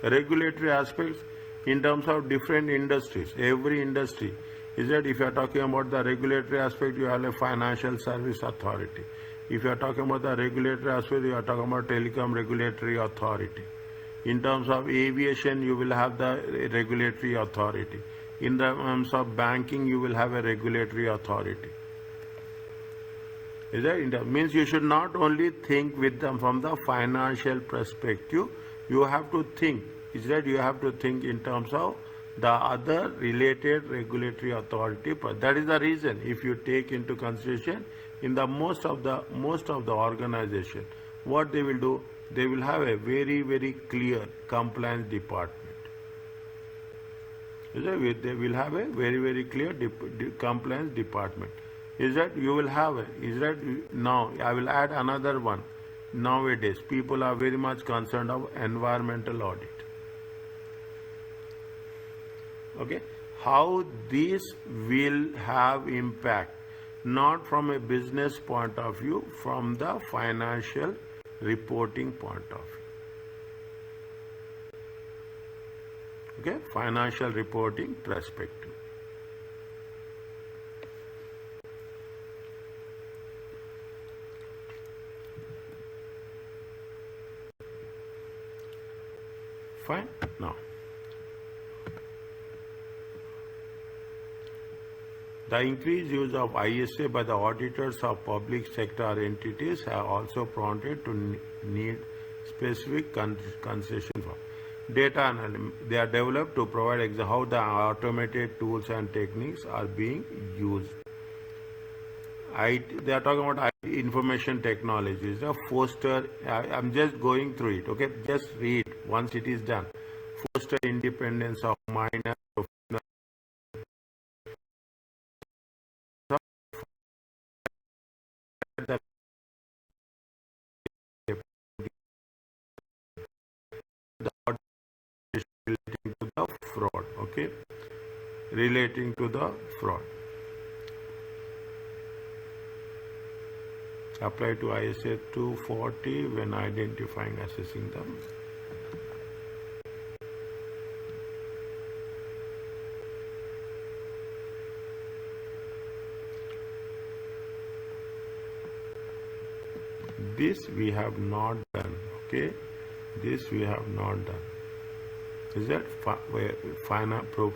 Regulatory aspects in terms of different industries. Every industry is that if you are talking about the regulatory aspect, you have a financial service authority. If you are talking about the regulatory aspect, you are talking about telecom regulatory authority. In terms of aviation, you will have the regulatory authority. In terms of banking, you will have a regulatory authority. Is that means you should not only think with them from the financial perspective, you have to think. Is that you have to think in terms of the other related regulatory authority. That is the reason if you take into consideration in the most of the organization, what they will do, they will have a very clear compliance department. Is that they will have a very clear compliance department. Is that you will have a, is that now I will add another one. Nowadays people are very much concerned of environmental audit. Okay, how this will have impact, not from a business point of view, from the financial reporting point of view. Okay, financial reporting perspective. Fine. Now, the increased use of ISA by the auditors of public sector entities have also prompted to need specific concession for data analysis. They are developed to provide how the automated tools and techniques are being used. They are talking about information technologies. Foster, I'm just going through it. Okay, just read once it is done. Foster independence of mind and professional. Relating to the fraud. Okay, relating to the fraud. Apply to ISA 240 when identifying, assessing them. This we have not done. Okay, this we have not done. Is that final proof?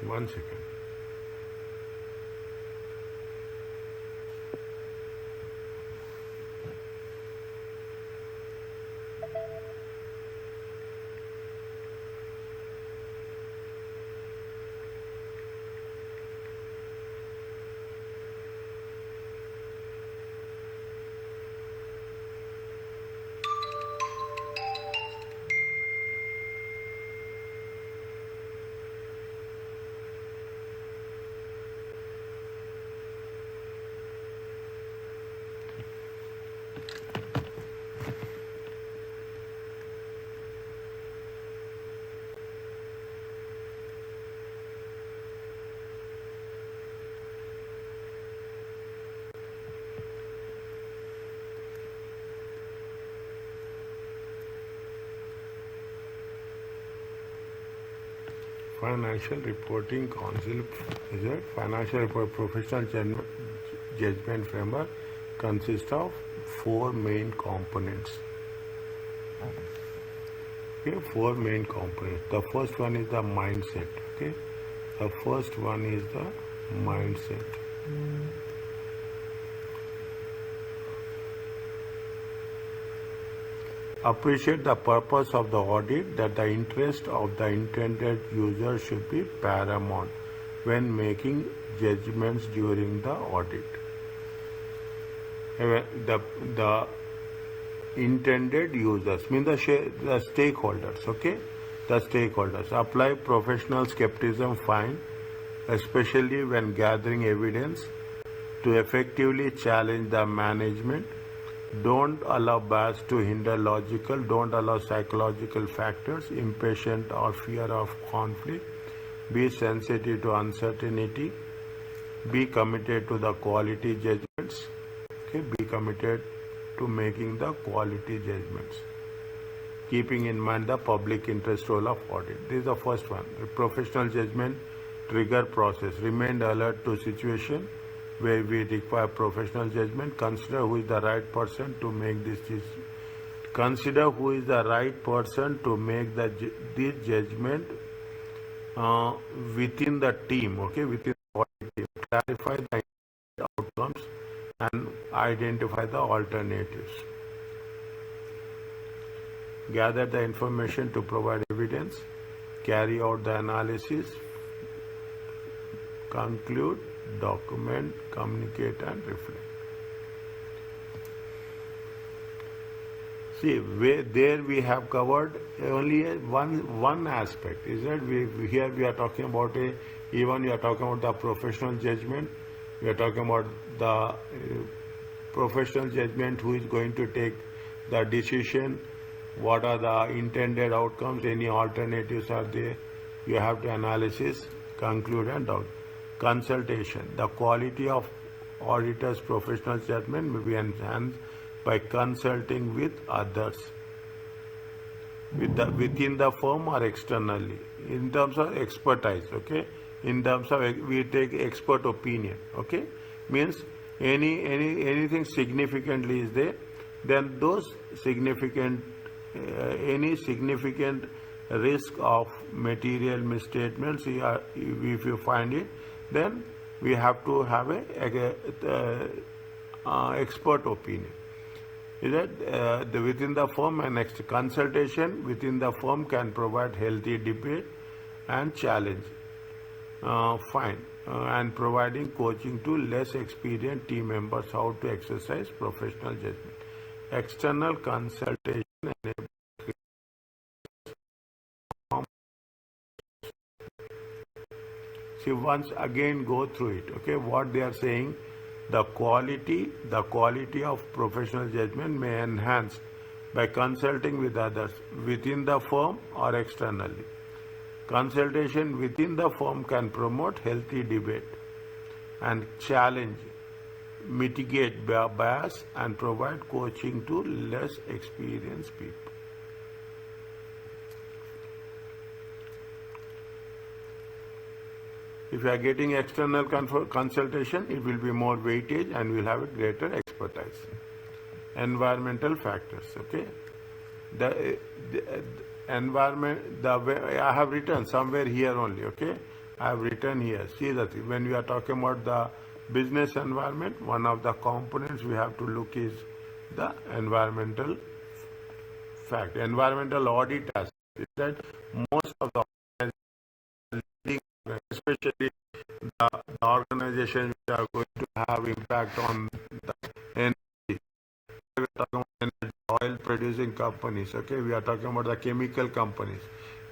One second. Financial reporting council is a financial report professional judgment framework consists of 4 main components. Okay, four main components. The first one is the mindset. Okay, the first one is the mindset. Appreciate the purpose of the audit, that the interest of the intended user should be paramount when making judgments during the audit. The intended users mean the stakeholders. Okay, the stakeholders. Apply professional skepticism fine, especially when gathering evidence to effectively challenge the management. Don't allow bias to hinder logical, don't allow psychological factors, impatient or fear of conflict. Be sensitive to uncertainty. Be committed to the quality judgments. Okay, be committed to making the quality judgments, keeping in mind the public interest role of audit. This is the first one. The professional judgment trigger process. Remain alert to situation where we require professional judgment. Consider who is the right person to make this decision. Consider who is the right person to make this judgment within the team. Okay, within the audit team. Clarify the outcomes and identify the alternatives. Gather the information to provide evidence. Carry out the analysis. Conclude, document, communicate and reflect. See, there we have covered only one aspect. Is that here we are talking about even we are talking about the professional judgment. We are talking about the professional judgment, who is going to take the decision, what are the intended outcomes, any alternatives are there. You have to analysis, conclude and document. Consultation. The quality of auditor's professional judgment may be enhanced by consulting with others, within the firm or externally, in terms of expertise. Okay, in terms of we take expert opinion. Okay, means anything significantly is there, then those significant any significant risk of material misstatements, if you find it, then we have to have a expert opinion. Is that within the firm, and next consultation within the firm can provide healthy debate and challenge. Fine. And providing coaching to less experienced team members how to exercise professional judgment. External consultation enables. See, once again go through it. Okay, what they are saying, the quality of professional judgment may enhance by consulting with others within the firm or externally. Consultation within the firm can promote healthy debate and challenge, mitigate bias and provide coaching to less experienced people. If you are getting external consultation, it will be more weightage and will have a greater expertise. Environmental factors. Okay, the environment. I have written somewhere here only. Okay, I have written here. See that when we are talking about the business environment, one of the components we have to look is the environmental fact. Environmental audit aspect is that most of the especially the organizations which are going to have impact on the energy. We are talking about energy, oil producing companies. Okay, we are talking about the chemical companies.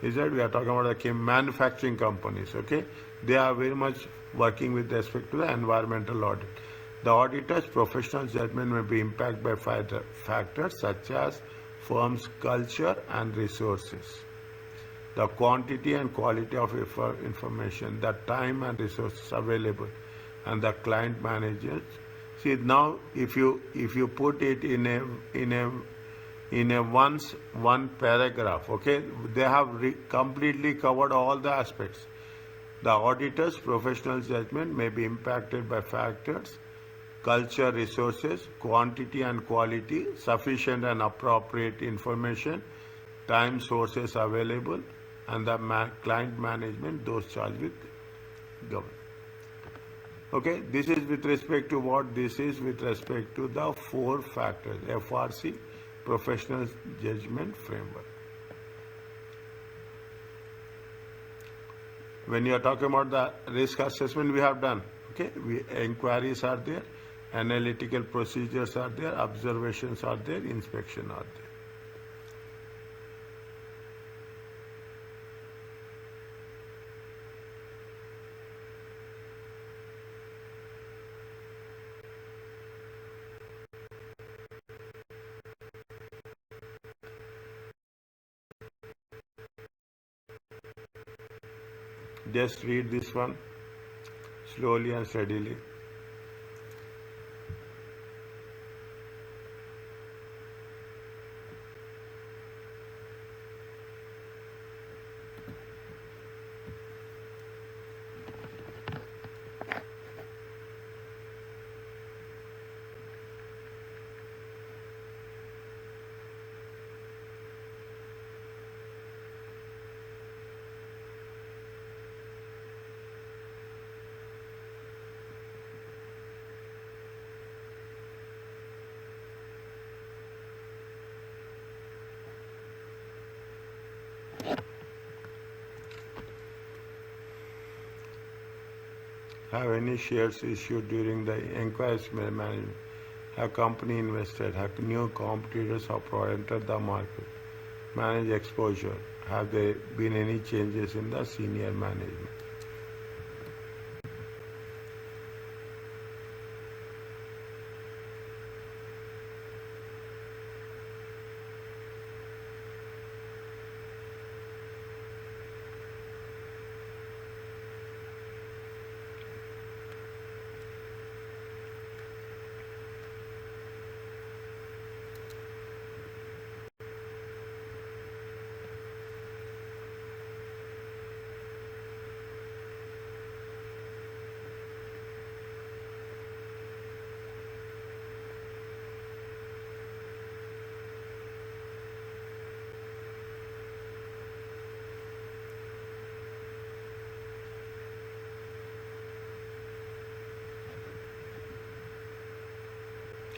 Is that we are talking about the manufacturing companies. Okay, they are very much working with respect to the environmental audit. The auditor's professional judgment may be impacted by factors such as firm's culture and resources, the quantity and quality of information, the time and resources available, and the client managers. See, now if you put it in a one paragraph, okay, they have completely covered all the aspects. The auditor's professional judgment may be impacted by factors: culture, resources, quantity and quality, sufficient and appropriate information, time sources available, and the client management, those charged with government. Okay, this is with respect to what? This is with respect to the 4 factors, FRC, professional judgment framework. When you are talking about the risk assessment, we have done. Okay, inquiries are there, analytical procedures are there, observations are there, inspection are there. Just read this one slowly and steadily. Have any shares issued during the inquiries management? Have company invested? Have new competitors have entered the market? Manage exposure. Have there been any changes in the senior management?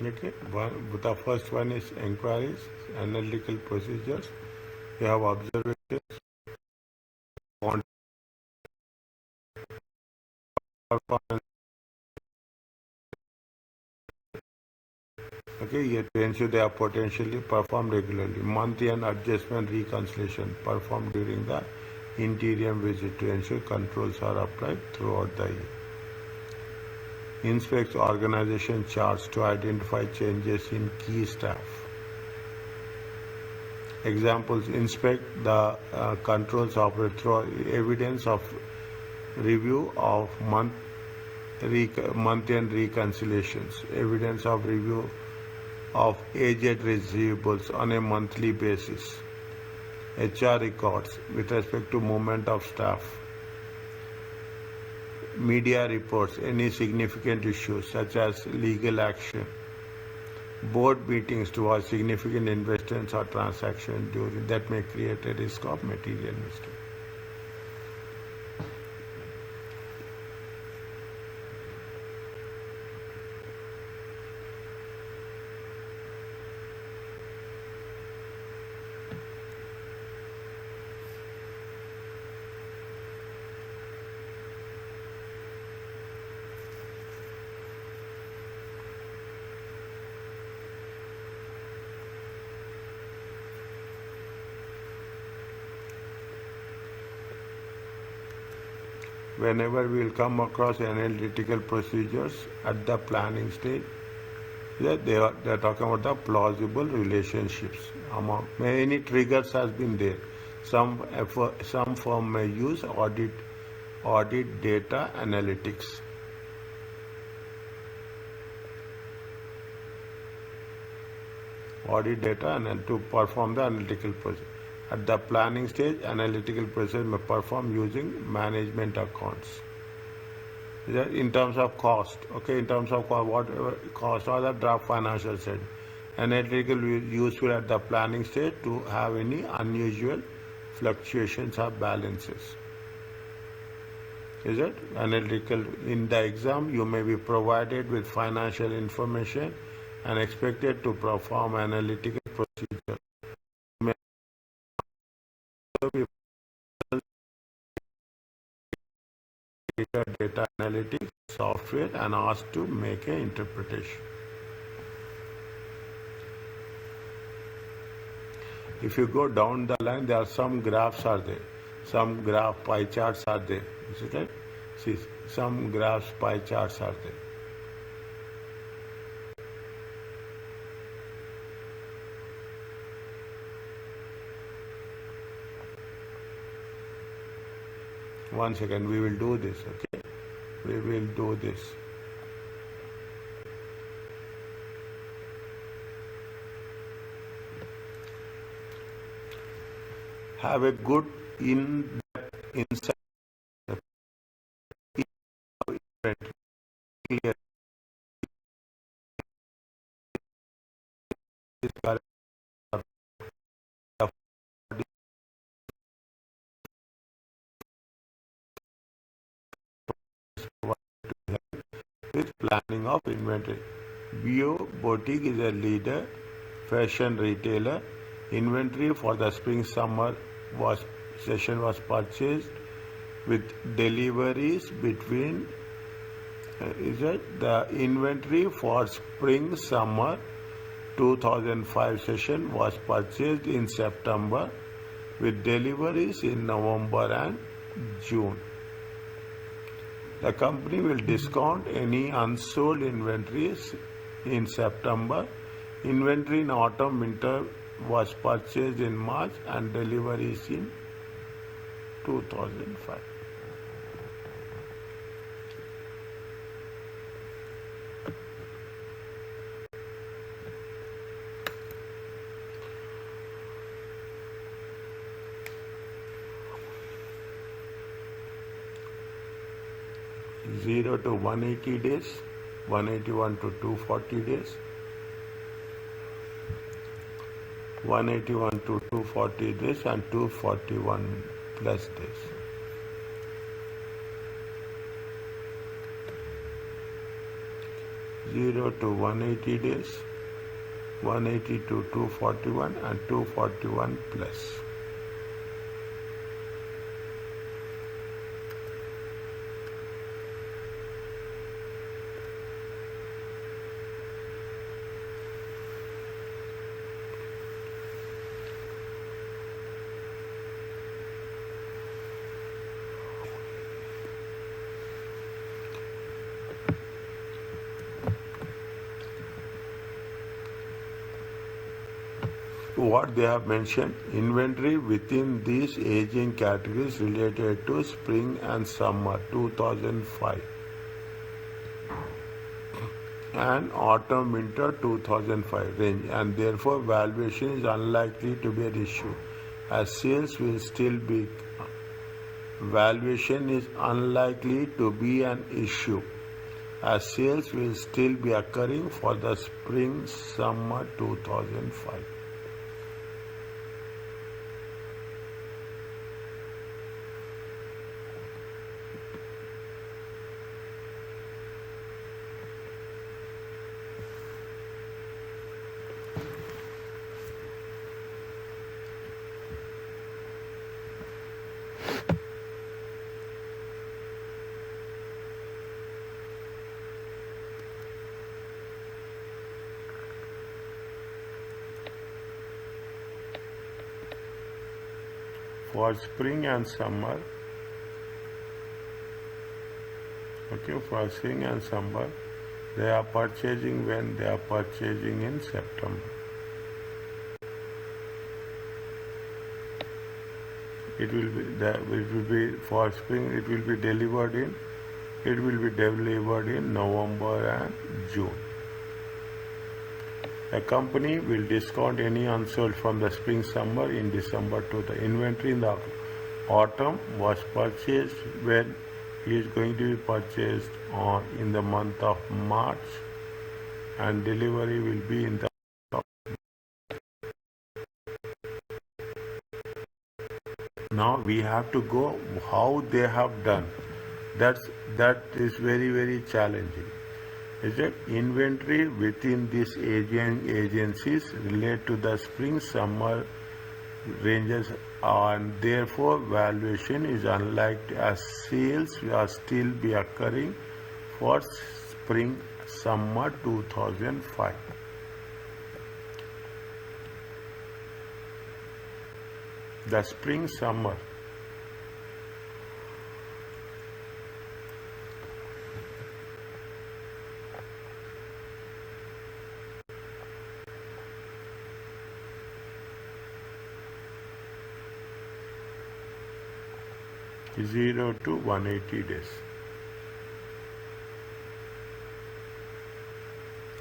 Okay, the first one is inquiries, analytical procedures. You have observations, performance. Okay, you have to ensure they are potentially performed regularly. Monthly and adjustment reconciliation performed during the interim visit to ensure controls are applied throughout the year. Inspects organization charts to identify changes in key staff. Examples: inspect the controls operated through evidence of review of month-end reconciliations, evidence of review of aged receivables on a monthly basis, HR records with respect to movement of staff, media reports, any significant issues such as legal action, board meetings to watch significant investments or transactions during that may create a risk of material mistake. Whenever we will come across analytical procedures at the planning stage, they are talking about the plausible relationships among many triggers has been there. Some firm may use audit data analytics. Audit data and to perform the analytical process. At the planning stage, analytical process may perform using management accounts. In terms of cost, okay, in terms of whatever cost or the draft financial statement, Analytical is useful at the planning stage to have any unusual fluctuations or balances. Is it? Analytical, in the exam, you may be provided with financial information and expected to perform analytical procedure. You may also be data analytics software and asked to make an interpretation. If you go down the line, there are some graphs are there. Some graph pie charts are there. Is it right? See, some graphs pie charts are there. One second, we will do this, okay? We will do this. Have a good in-depth insight. Clear. With planning of inventory. Bio Boutique is a leader, fashion retailer. Inventory for the spring summer session was purchased with deliveries between the inventory for spring summer 2005 session was purchased in September with deliveries in November and June. The company will discount any unsold inventories in September. Inventory in autumn winter was purchased in March and deliveries in 2005. Zero to 180 days, 181 to 240 days, 181 to 240 days and 241 plus days. Zero to 180 days, 180 to 241 and 241 plus. What they have mentioned, inventory within these aging categories related to spring and summer 2005 and autumn winter 2005 range, and therefore valuation is unlikely to be an issue as sales will still be. Valuation is unlikely to be an issue as sales will still be occurring for the spring summer 2005. For spring and summer, for spring and summer, they are purchasing when they are purchasing in September. It will be for spring. It will be delivered in November and June. A company will discount any unsold from the spring summer in December to the inventory in the autumn was purchased when it is going to be purchased in the month of March and delivery will be in the Now we have to go how they have done. That is very, very challenging. Is it? Inventory within these agencies relate to the spring summer ranges, and therefore valuation is unlikely as sales will still be occurring for spring summer 2005. The spring summer is 0 to 180 days.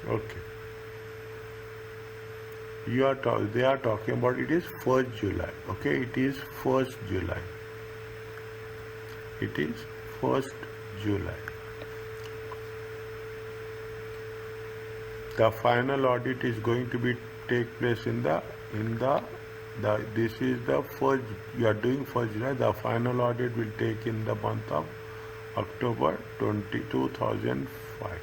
Okay. They are talking about it is 1st July. Okay, it is 1st July. It is 1st July. The final audit is going to be take place in the this is the first, you are doing 1st July. The final audit will take in the month of October 2005.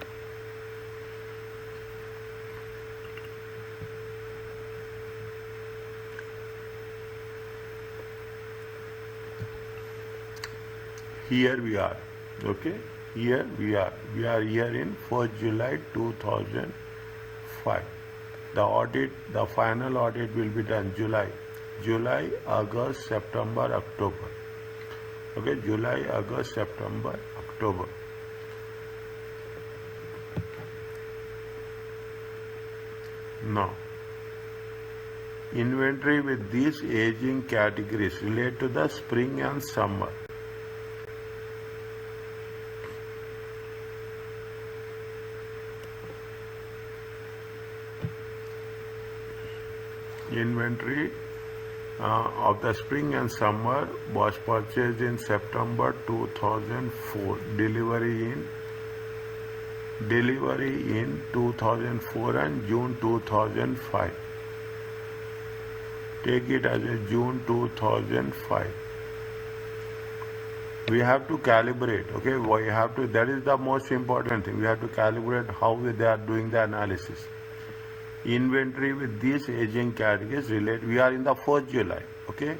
Here we are. Okay, here we are here in 1st July 2005. The final audit will be done July, August, September, October. Okay, July, August, September, October. Now, inventory with these aging categories relate to the spring and summer. Inventory of the spring and summer was purchased in September 2004. Delivery in 2004 and June 2005. Take it as a June 2005. We have to calibrate. Okay, we have to. That is the most important thing. We have to calibrate how they are doing the analysis. Inventory with these aging categories relate. We are in the 1st July. Okay,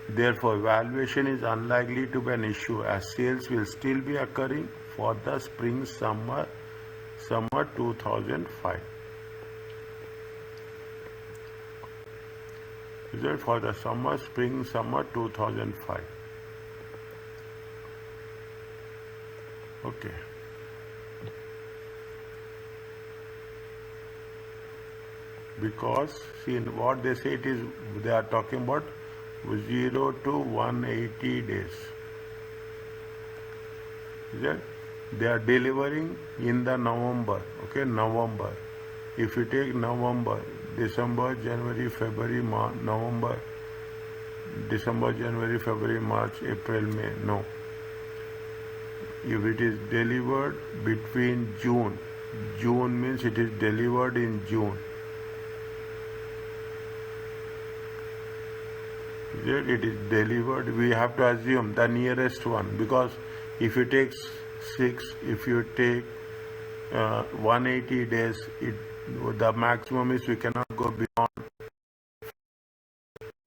therefore valuation is unlikely to be an issue as sales will still be occurring for the spring summer 2005. Is it for the spring summer 2005? Okay. Because see what they say, it is they are talking about 0 to 180 days. Is it? They are delivering in the November. Okay, November. If you take November, December, January, February, March, November, December, January, February, March, April, May. No. If it is delivered between June means it is delivered in June. It is delivered. We have to assume the nearest one, because if you take 180 days, the maximum is we cannot go beyond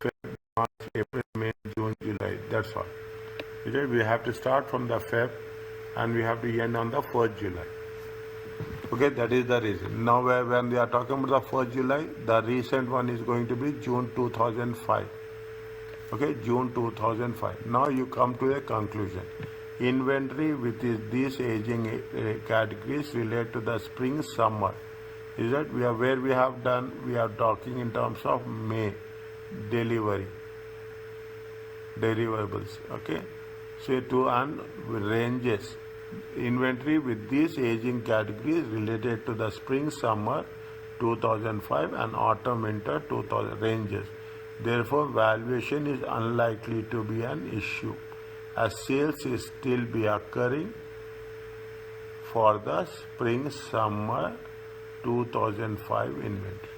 Feb, March, April, May, June, July. That's all. We have to start from the Feb and we have to end on the 1st July. Okay, that is the reason. Now when we are talking about the 1st July, the recent one is going to be June 2005. Okay, June 2005. Now you come to a conclusion. Inventory with these aging categories relate to the spring summer. Is that we are talking in terms of May deliverables. Okay, so and ranges. Inventory with these aging categories related to the spring summer 2005 and autumn winter 2000 ranges. Therefore, valuation is unlikely to be an issue as sales is still be occurring for the spring summer 2005 inventory.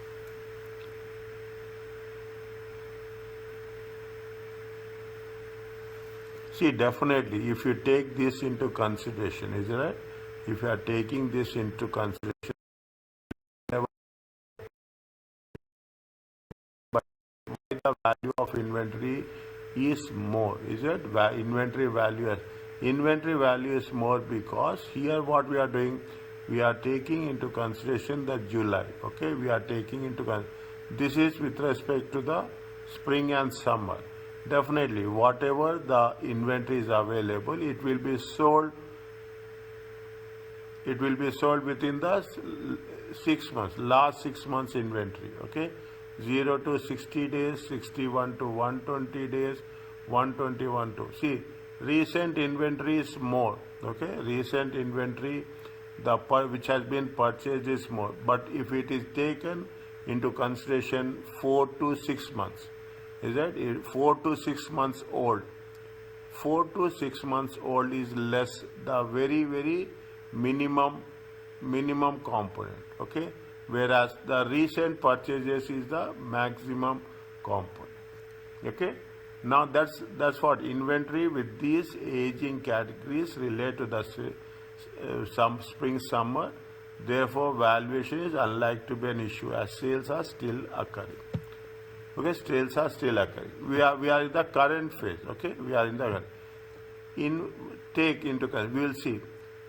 See, definitely, if you take this into consideration, is it right? If you are taking this into consideration, but the value of inventory is more, is it? Inventory value is more because here what we are doing, we are taking into consideration the July. Okay, we are taking into this is with respect to the spring and summer. Definitely, whatever the inventory is available, it will be sold. It will be sold within the 6 months, last 6 months inventory. Okay, 0 to 60 days, 61 to 120 days, 121 to see. Recent inventory is more. Okay, recent inventory, which has been purchased is more. But if it is taken into consideration 4 to 6 months, is that 4 to 6 months old? 4 to 6 months old is less, the very minimum component. Okay, whereas the recent purchases is the maximum component. Okay, now that's what inventory with these aging categories relate to the some spring summer. Therefore, valuation is unlikely to be an issue as sales are still occurring. Okay, sales are still occurring. We are in the current phase. Okay, we are in the take into account. We will see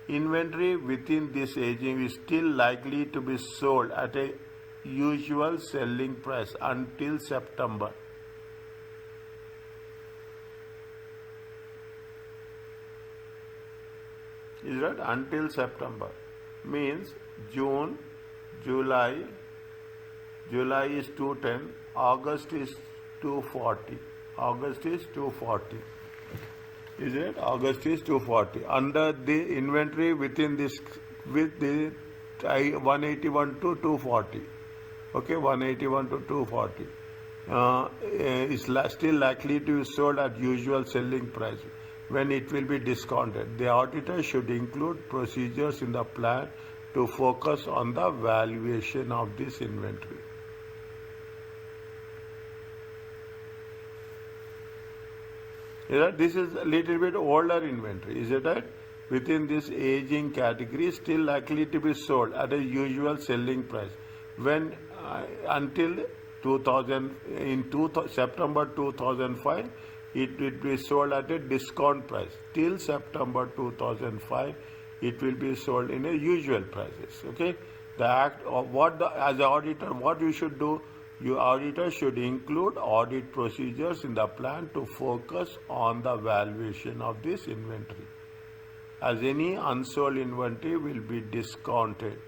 inventory within this aging is still likely to be sold at a usual selling price until September. Is that until September? Means June, July. July is 210. August is 240. August is 240. Is it? August is 240. Under the inventory within this, with the 181 to 240. Okay, 181 to 240. Is still likely to be sold at usual selling price when it will be discounted. The auditor should include procedures in the plan to focus on the valuation of this inventory. This is a little bit older inventory, is it right? Within this aging category, still likely to be sold at a usual selling price. When until 2000 September 2005, it will be sold at a discount price. Till September 2005, it will be sold in a usual prices. Okay, the act of as an auditor, what you should do. Your auditor should include audit procedures in the plan to focus on the valuation of this inventory, as any unsold inventory will be discounted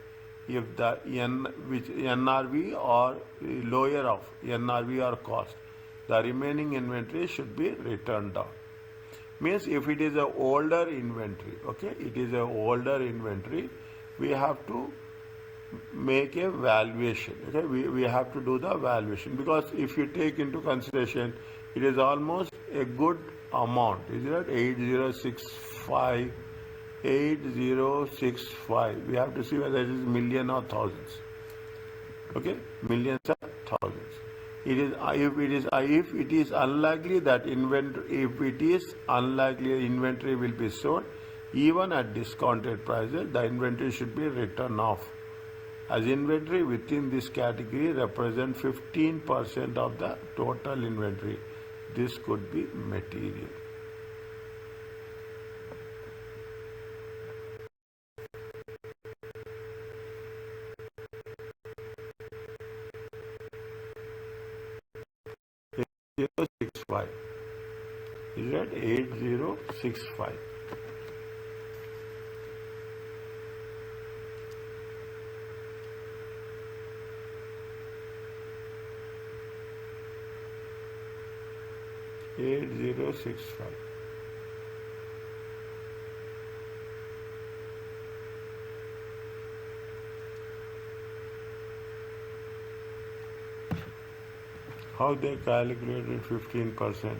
if the NRV or lower of NRV or cost. The remaining inventory should be returned down. Means if it is an older inventory, okay, it is an older inventory, we have to make a valuation. Okay, we have to do the valuation, because if you take into consideration, it is almost a good amount. Is it 8065? 8065. We have to see whether it is million or thousands. Okay, millions or thousands. If it is unlikely that inventory will be sold even at discounted prices, the inventory should be written off, as inventory within this category represent 15% of the total inventory. This could be material. Is that 8065? How they calculated 15%?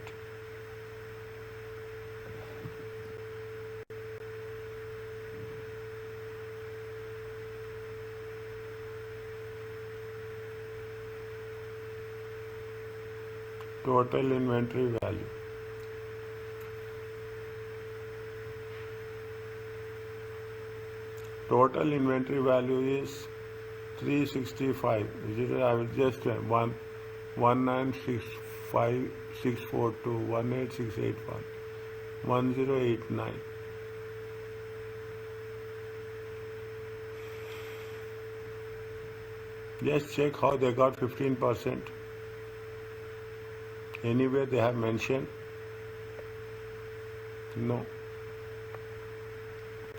Total inventory value. Total inventory value is 365. Is it? I will just 1965642 18681 1089. Just check how they got 15%. Anywhere they have mentioned? No.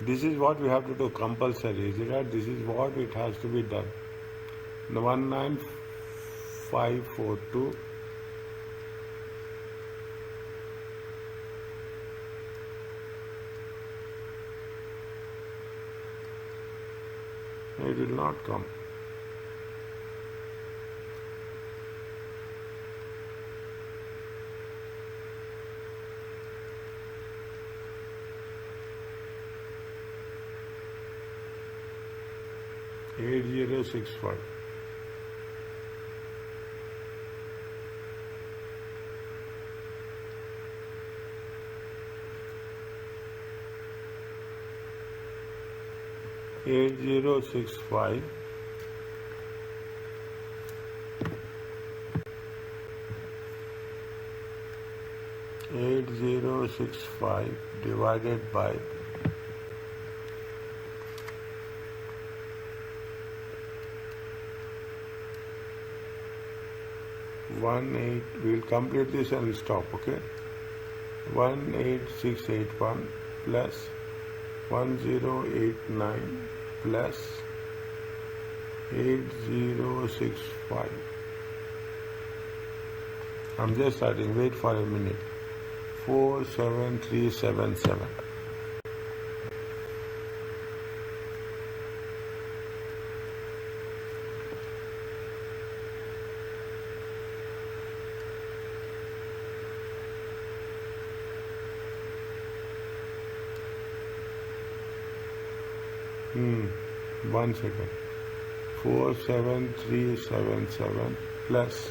This is what we have to do compulsory, is it right? This is what it has to be done. 19542. It will not come. Eight 8065. Eight 8065. Eight 8065 divided by 18. We will complete this and we'll stop, okay? 18681 plus 1089 plus 8065. I'm just starting, wait for a minute. 47377. One second. 47377 plus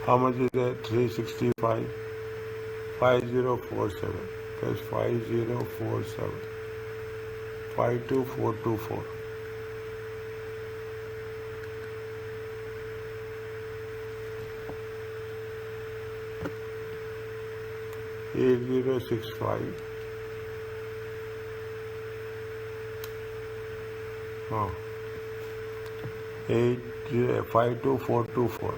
how much is that? 365. 5047 plus 5047. 52424. Eight 8065. 52424.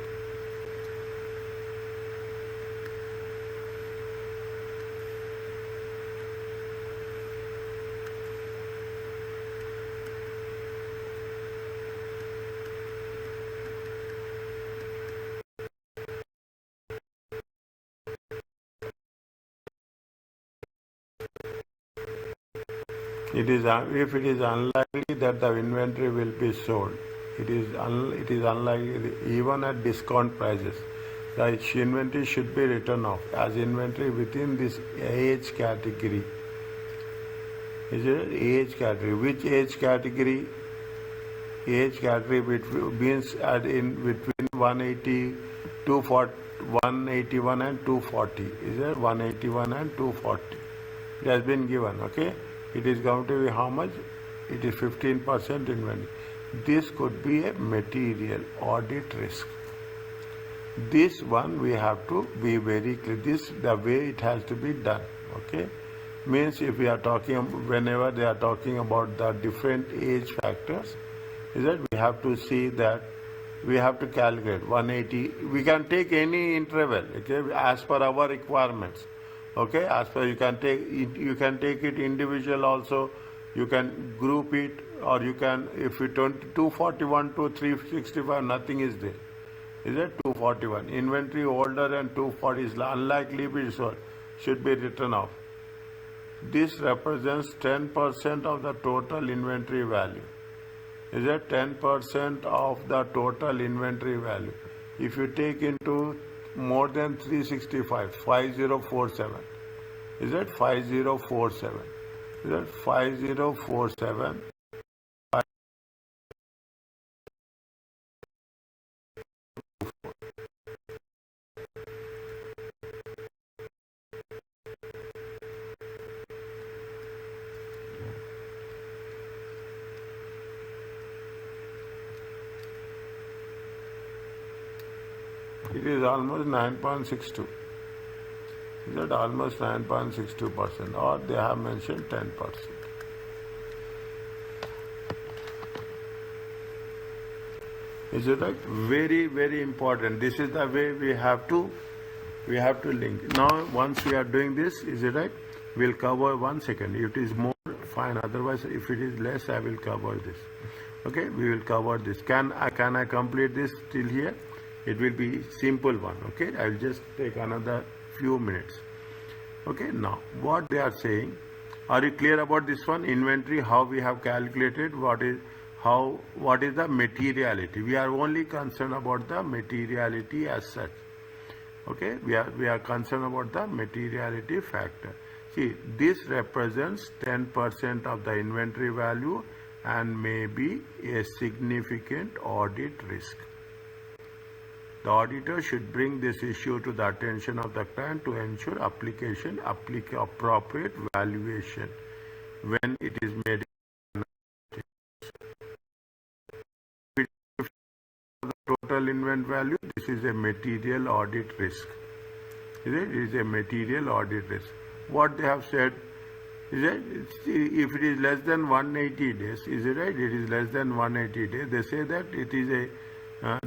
It is if it is unlikely that the inventory will be sold, it is unlikely even at discount prices. The inventory should be written off as inventory within this age category. Is it age category? Which age category? Age category means in between 180, 240, 181 and 240. Is it 181 and 240? It has been given, okay? It is going to be how much? It is 15% inventory. This could be a material audit risk. This one we have to be very clear. This the way it has to be done. Okay, means if we are talking, whenever they are talking about the different age factors, is that we have to see that we have to calculate 180. We can take any interval, okay, as per our requirements. Okay, as per you can take it individual also. You can group it, or you can, if you 241 to 365, nothing is there. Is it 241? Inventory older than 240 is unlikely to be sold, should be written off. This represents 10% of the total inventory value. Is it 10% of the total inventory value? If you take into more than 365, 5047. Is it 5047? Is it 5047? It is almost 9.62. Is that almost 9.62%, or they have mentioned 10%. Is it right? Very, very important. This is the way we have to link. Now, once we are doing this, is it right? We'll cover 1 second. If it is more, fine. Otherwise, if it is less, I will cover this. Okay, we will cover this. Can I complete this till here? It will be simple one. Okay, I will just take another few minutes. Okay, now what they are saying. Are you clear about this one? Inventory, how we have calculated, what is the materiality. We are only concerned about the materiality as such. Okay, we are concerned about the materiality factor. See, this represents 10% of the inventory value and may be a significant audit risk. The auditor should bring this issue to the attention of the client to ensure appropriate valuation when it is made. The total inventory value, this is a material audit risk. It is a material audit risk. What they have said is that if it is less than 180 days, is it right? It is less than 180 days. They say that it is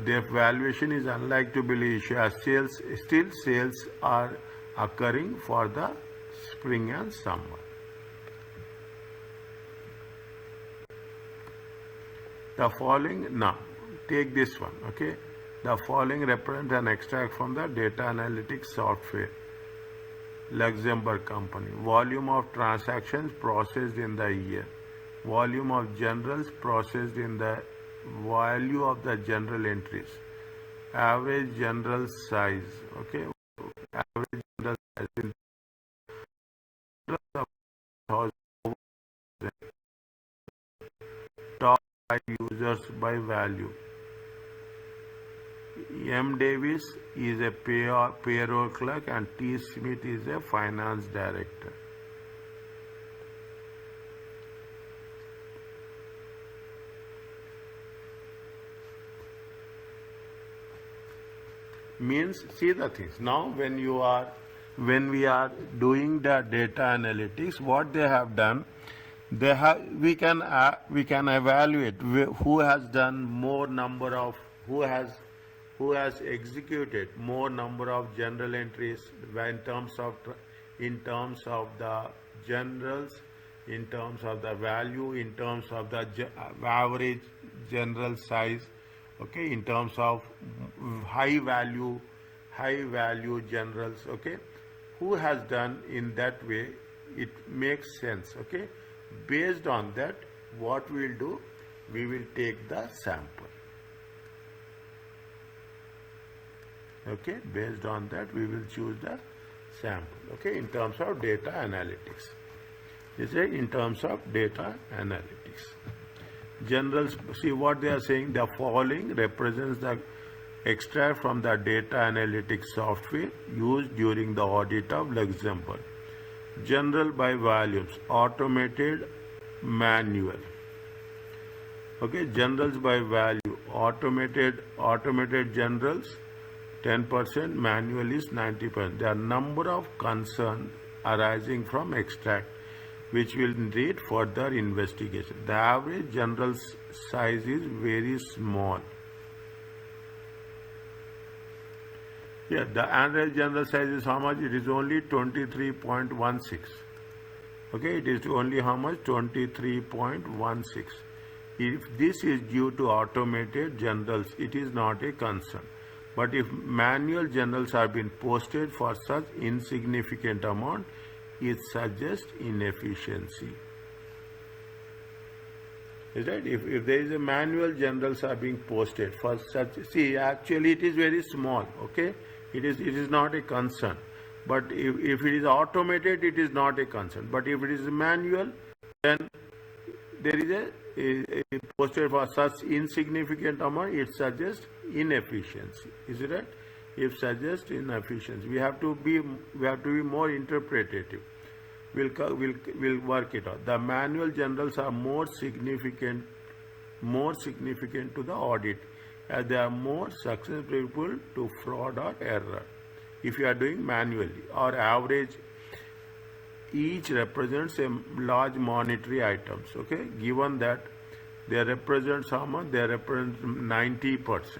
their valuation is unlikely to be issued as sales are occurring for the spring and summer. The following, now take this one, okay? The following represents an extract from the data analytics software, Luxembourg company. Volume of transactions processed in the year. Volume of journals processed in the value of the journal entries. Average journal size, okay? Average journal size in top 5 users by value. M. Davis is a payroll clerk and T. Smith is a finance director. Means, see the things. Now when we are doing the data analytics, what they have done, we can evaluate who has done more number of, who has executed more number of journal entries in terms of the journals, in terms of the value, in terms of the average journal size, okay, in terms of high value journals, okay, who has done in that way. It makes sense, okay. Based on that, what we will do, we will take the sample. Okay, based on that, we will choose the sample. Okay, in terms of data analytics. Is it in terms of data analytics? Generals, see what they are saying. The following represents the extract from the data analytics software used during the audit of Luxembourg. General by volumes, automated, manual. Okay, generals by value, automated generals 10%, manual is 90%. There are number of concerns arising from extract which will need further investigation. The average general size is very small. Yeah, the average general size is how much? It is only 23.16. Okay, it is only how much? 23.16. If this is due to automated generals, it is not a concern. But if manual journals have been posted for such insignificant amount, it suggests inefficiency. Is that if there is a manual journals are being posted for such, see, actually it is very small, okay? It is not a concern. But if it is automated, it is not a concern. But if it is manual, then there is a posted for such insignificant amount, it suggests inefficiency. Is it right? It suggests inefficiency. We have to be more interpretative. We'll work it out. The manual journals are more significant to the audit, as they are more susceptible to fraud or error. If you are doing manually or average, each represents a large monetary items. Okay, given that they represent how much? They represent 90%.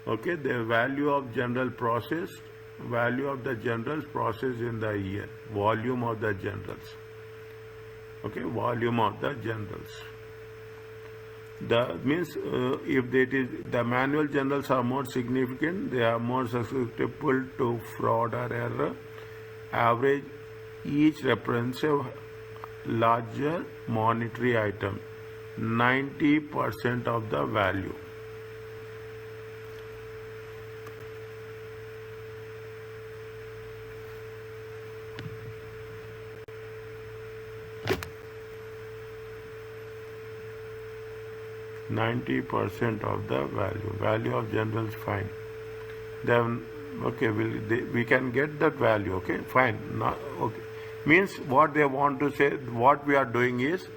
Okay, the value of general process, value of the generals process in the year, volume of the generals. Okay, volume of the generals. The means if it is the manual generals are more significant, they are more susceptible to fraud or error. Average, each represents a larger monetary item, 90% of the value. %90 of the value of generals, fine. Then okay, we can get that value. Okay, fine. Now, okay, means what they want to say, what we are doing is,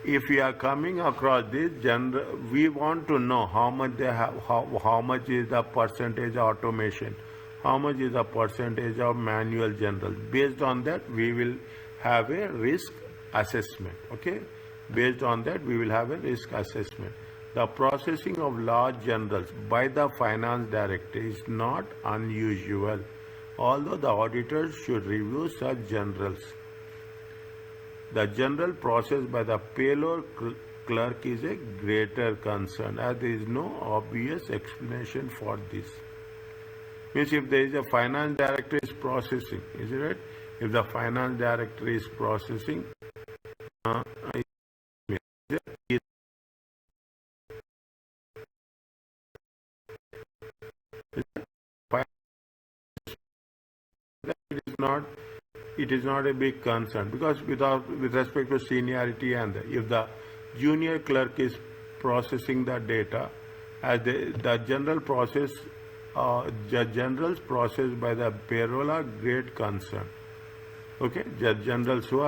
if we are coming across this general, we want to know how much they have, how much is the percentage automation, how much is the percentage of manual general. Based on that, we will have a risk assessment. Okay, based on that, we will have a risk assessment. The processing of large generals by the finance director is not unusual, although the auditors should review such generals. The general process by the payroll clerk is a greater concern, as there is no obvious explanation for this. Means if there is a finance director is processing, is it right? If the finance director is processing, it is not a big concern, because with respect to seniority, and if the junior clerk is processing the data, as the general process, the generals processed by the payroll are great concern. Okay, the generals who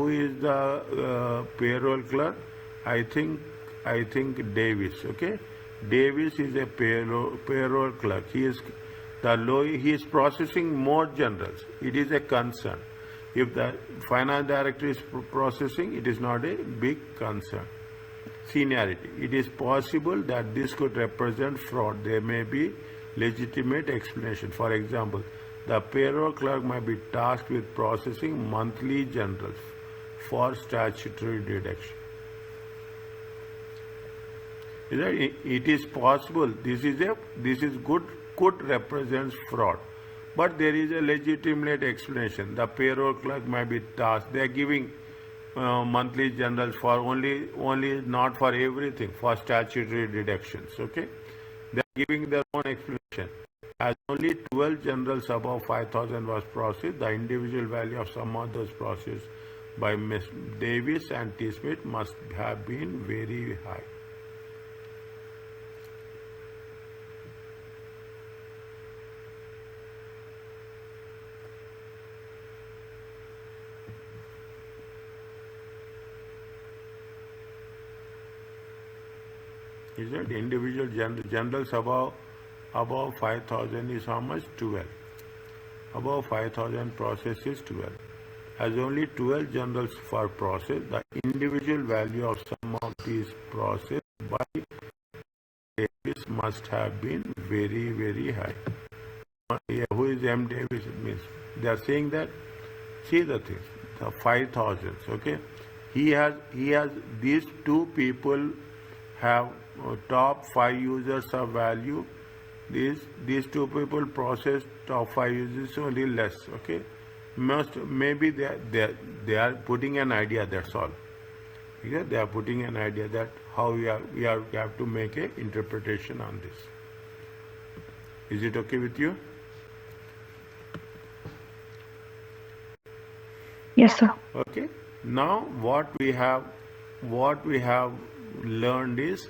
is the payroll clerk? I think Davis. Okay, Davis is a payroll clerk. He is processing more generals. It is a concern. If the finance director is processing, it is not a big concern. Seniority. It is possible that this could represent fraud. There may be legitimate explanation. For example, the payroll clerk might be tasked with processing monthly generals for statutory deduction. It is possible. This is good. Could represent fraud, but there is a legitimate explanation. The payroll clerk might be tasked. They are giving monthly generals for only not for everything, for statutory deductions. Okay, they are giving their own explanation. As only 12 generals above 5,000 was processed, the individual value of some of those processed by Ms. Davis and T. Smith must have been very high. Is that individual generals above 5,000 is how much? 12. Above 5,000 process is 12. As only 12 generals for process, the individual value of some of these process by Davis must have been very, very high. Who is M. Davis? It means they are saying that, see the things, the 5,000. Okay, he has these two people have top 5 users of value. These two people process top 5 users only less. Okay, maybe they are putting an idea. That's all. Okay? They are putting an idea that how we have to make a interpretation on this. Is it okay with you? Yes, sir. Okay. Now what we have learned is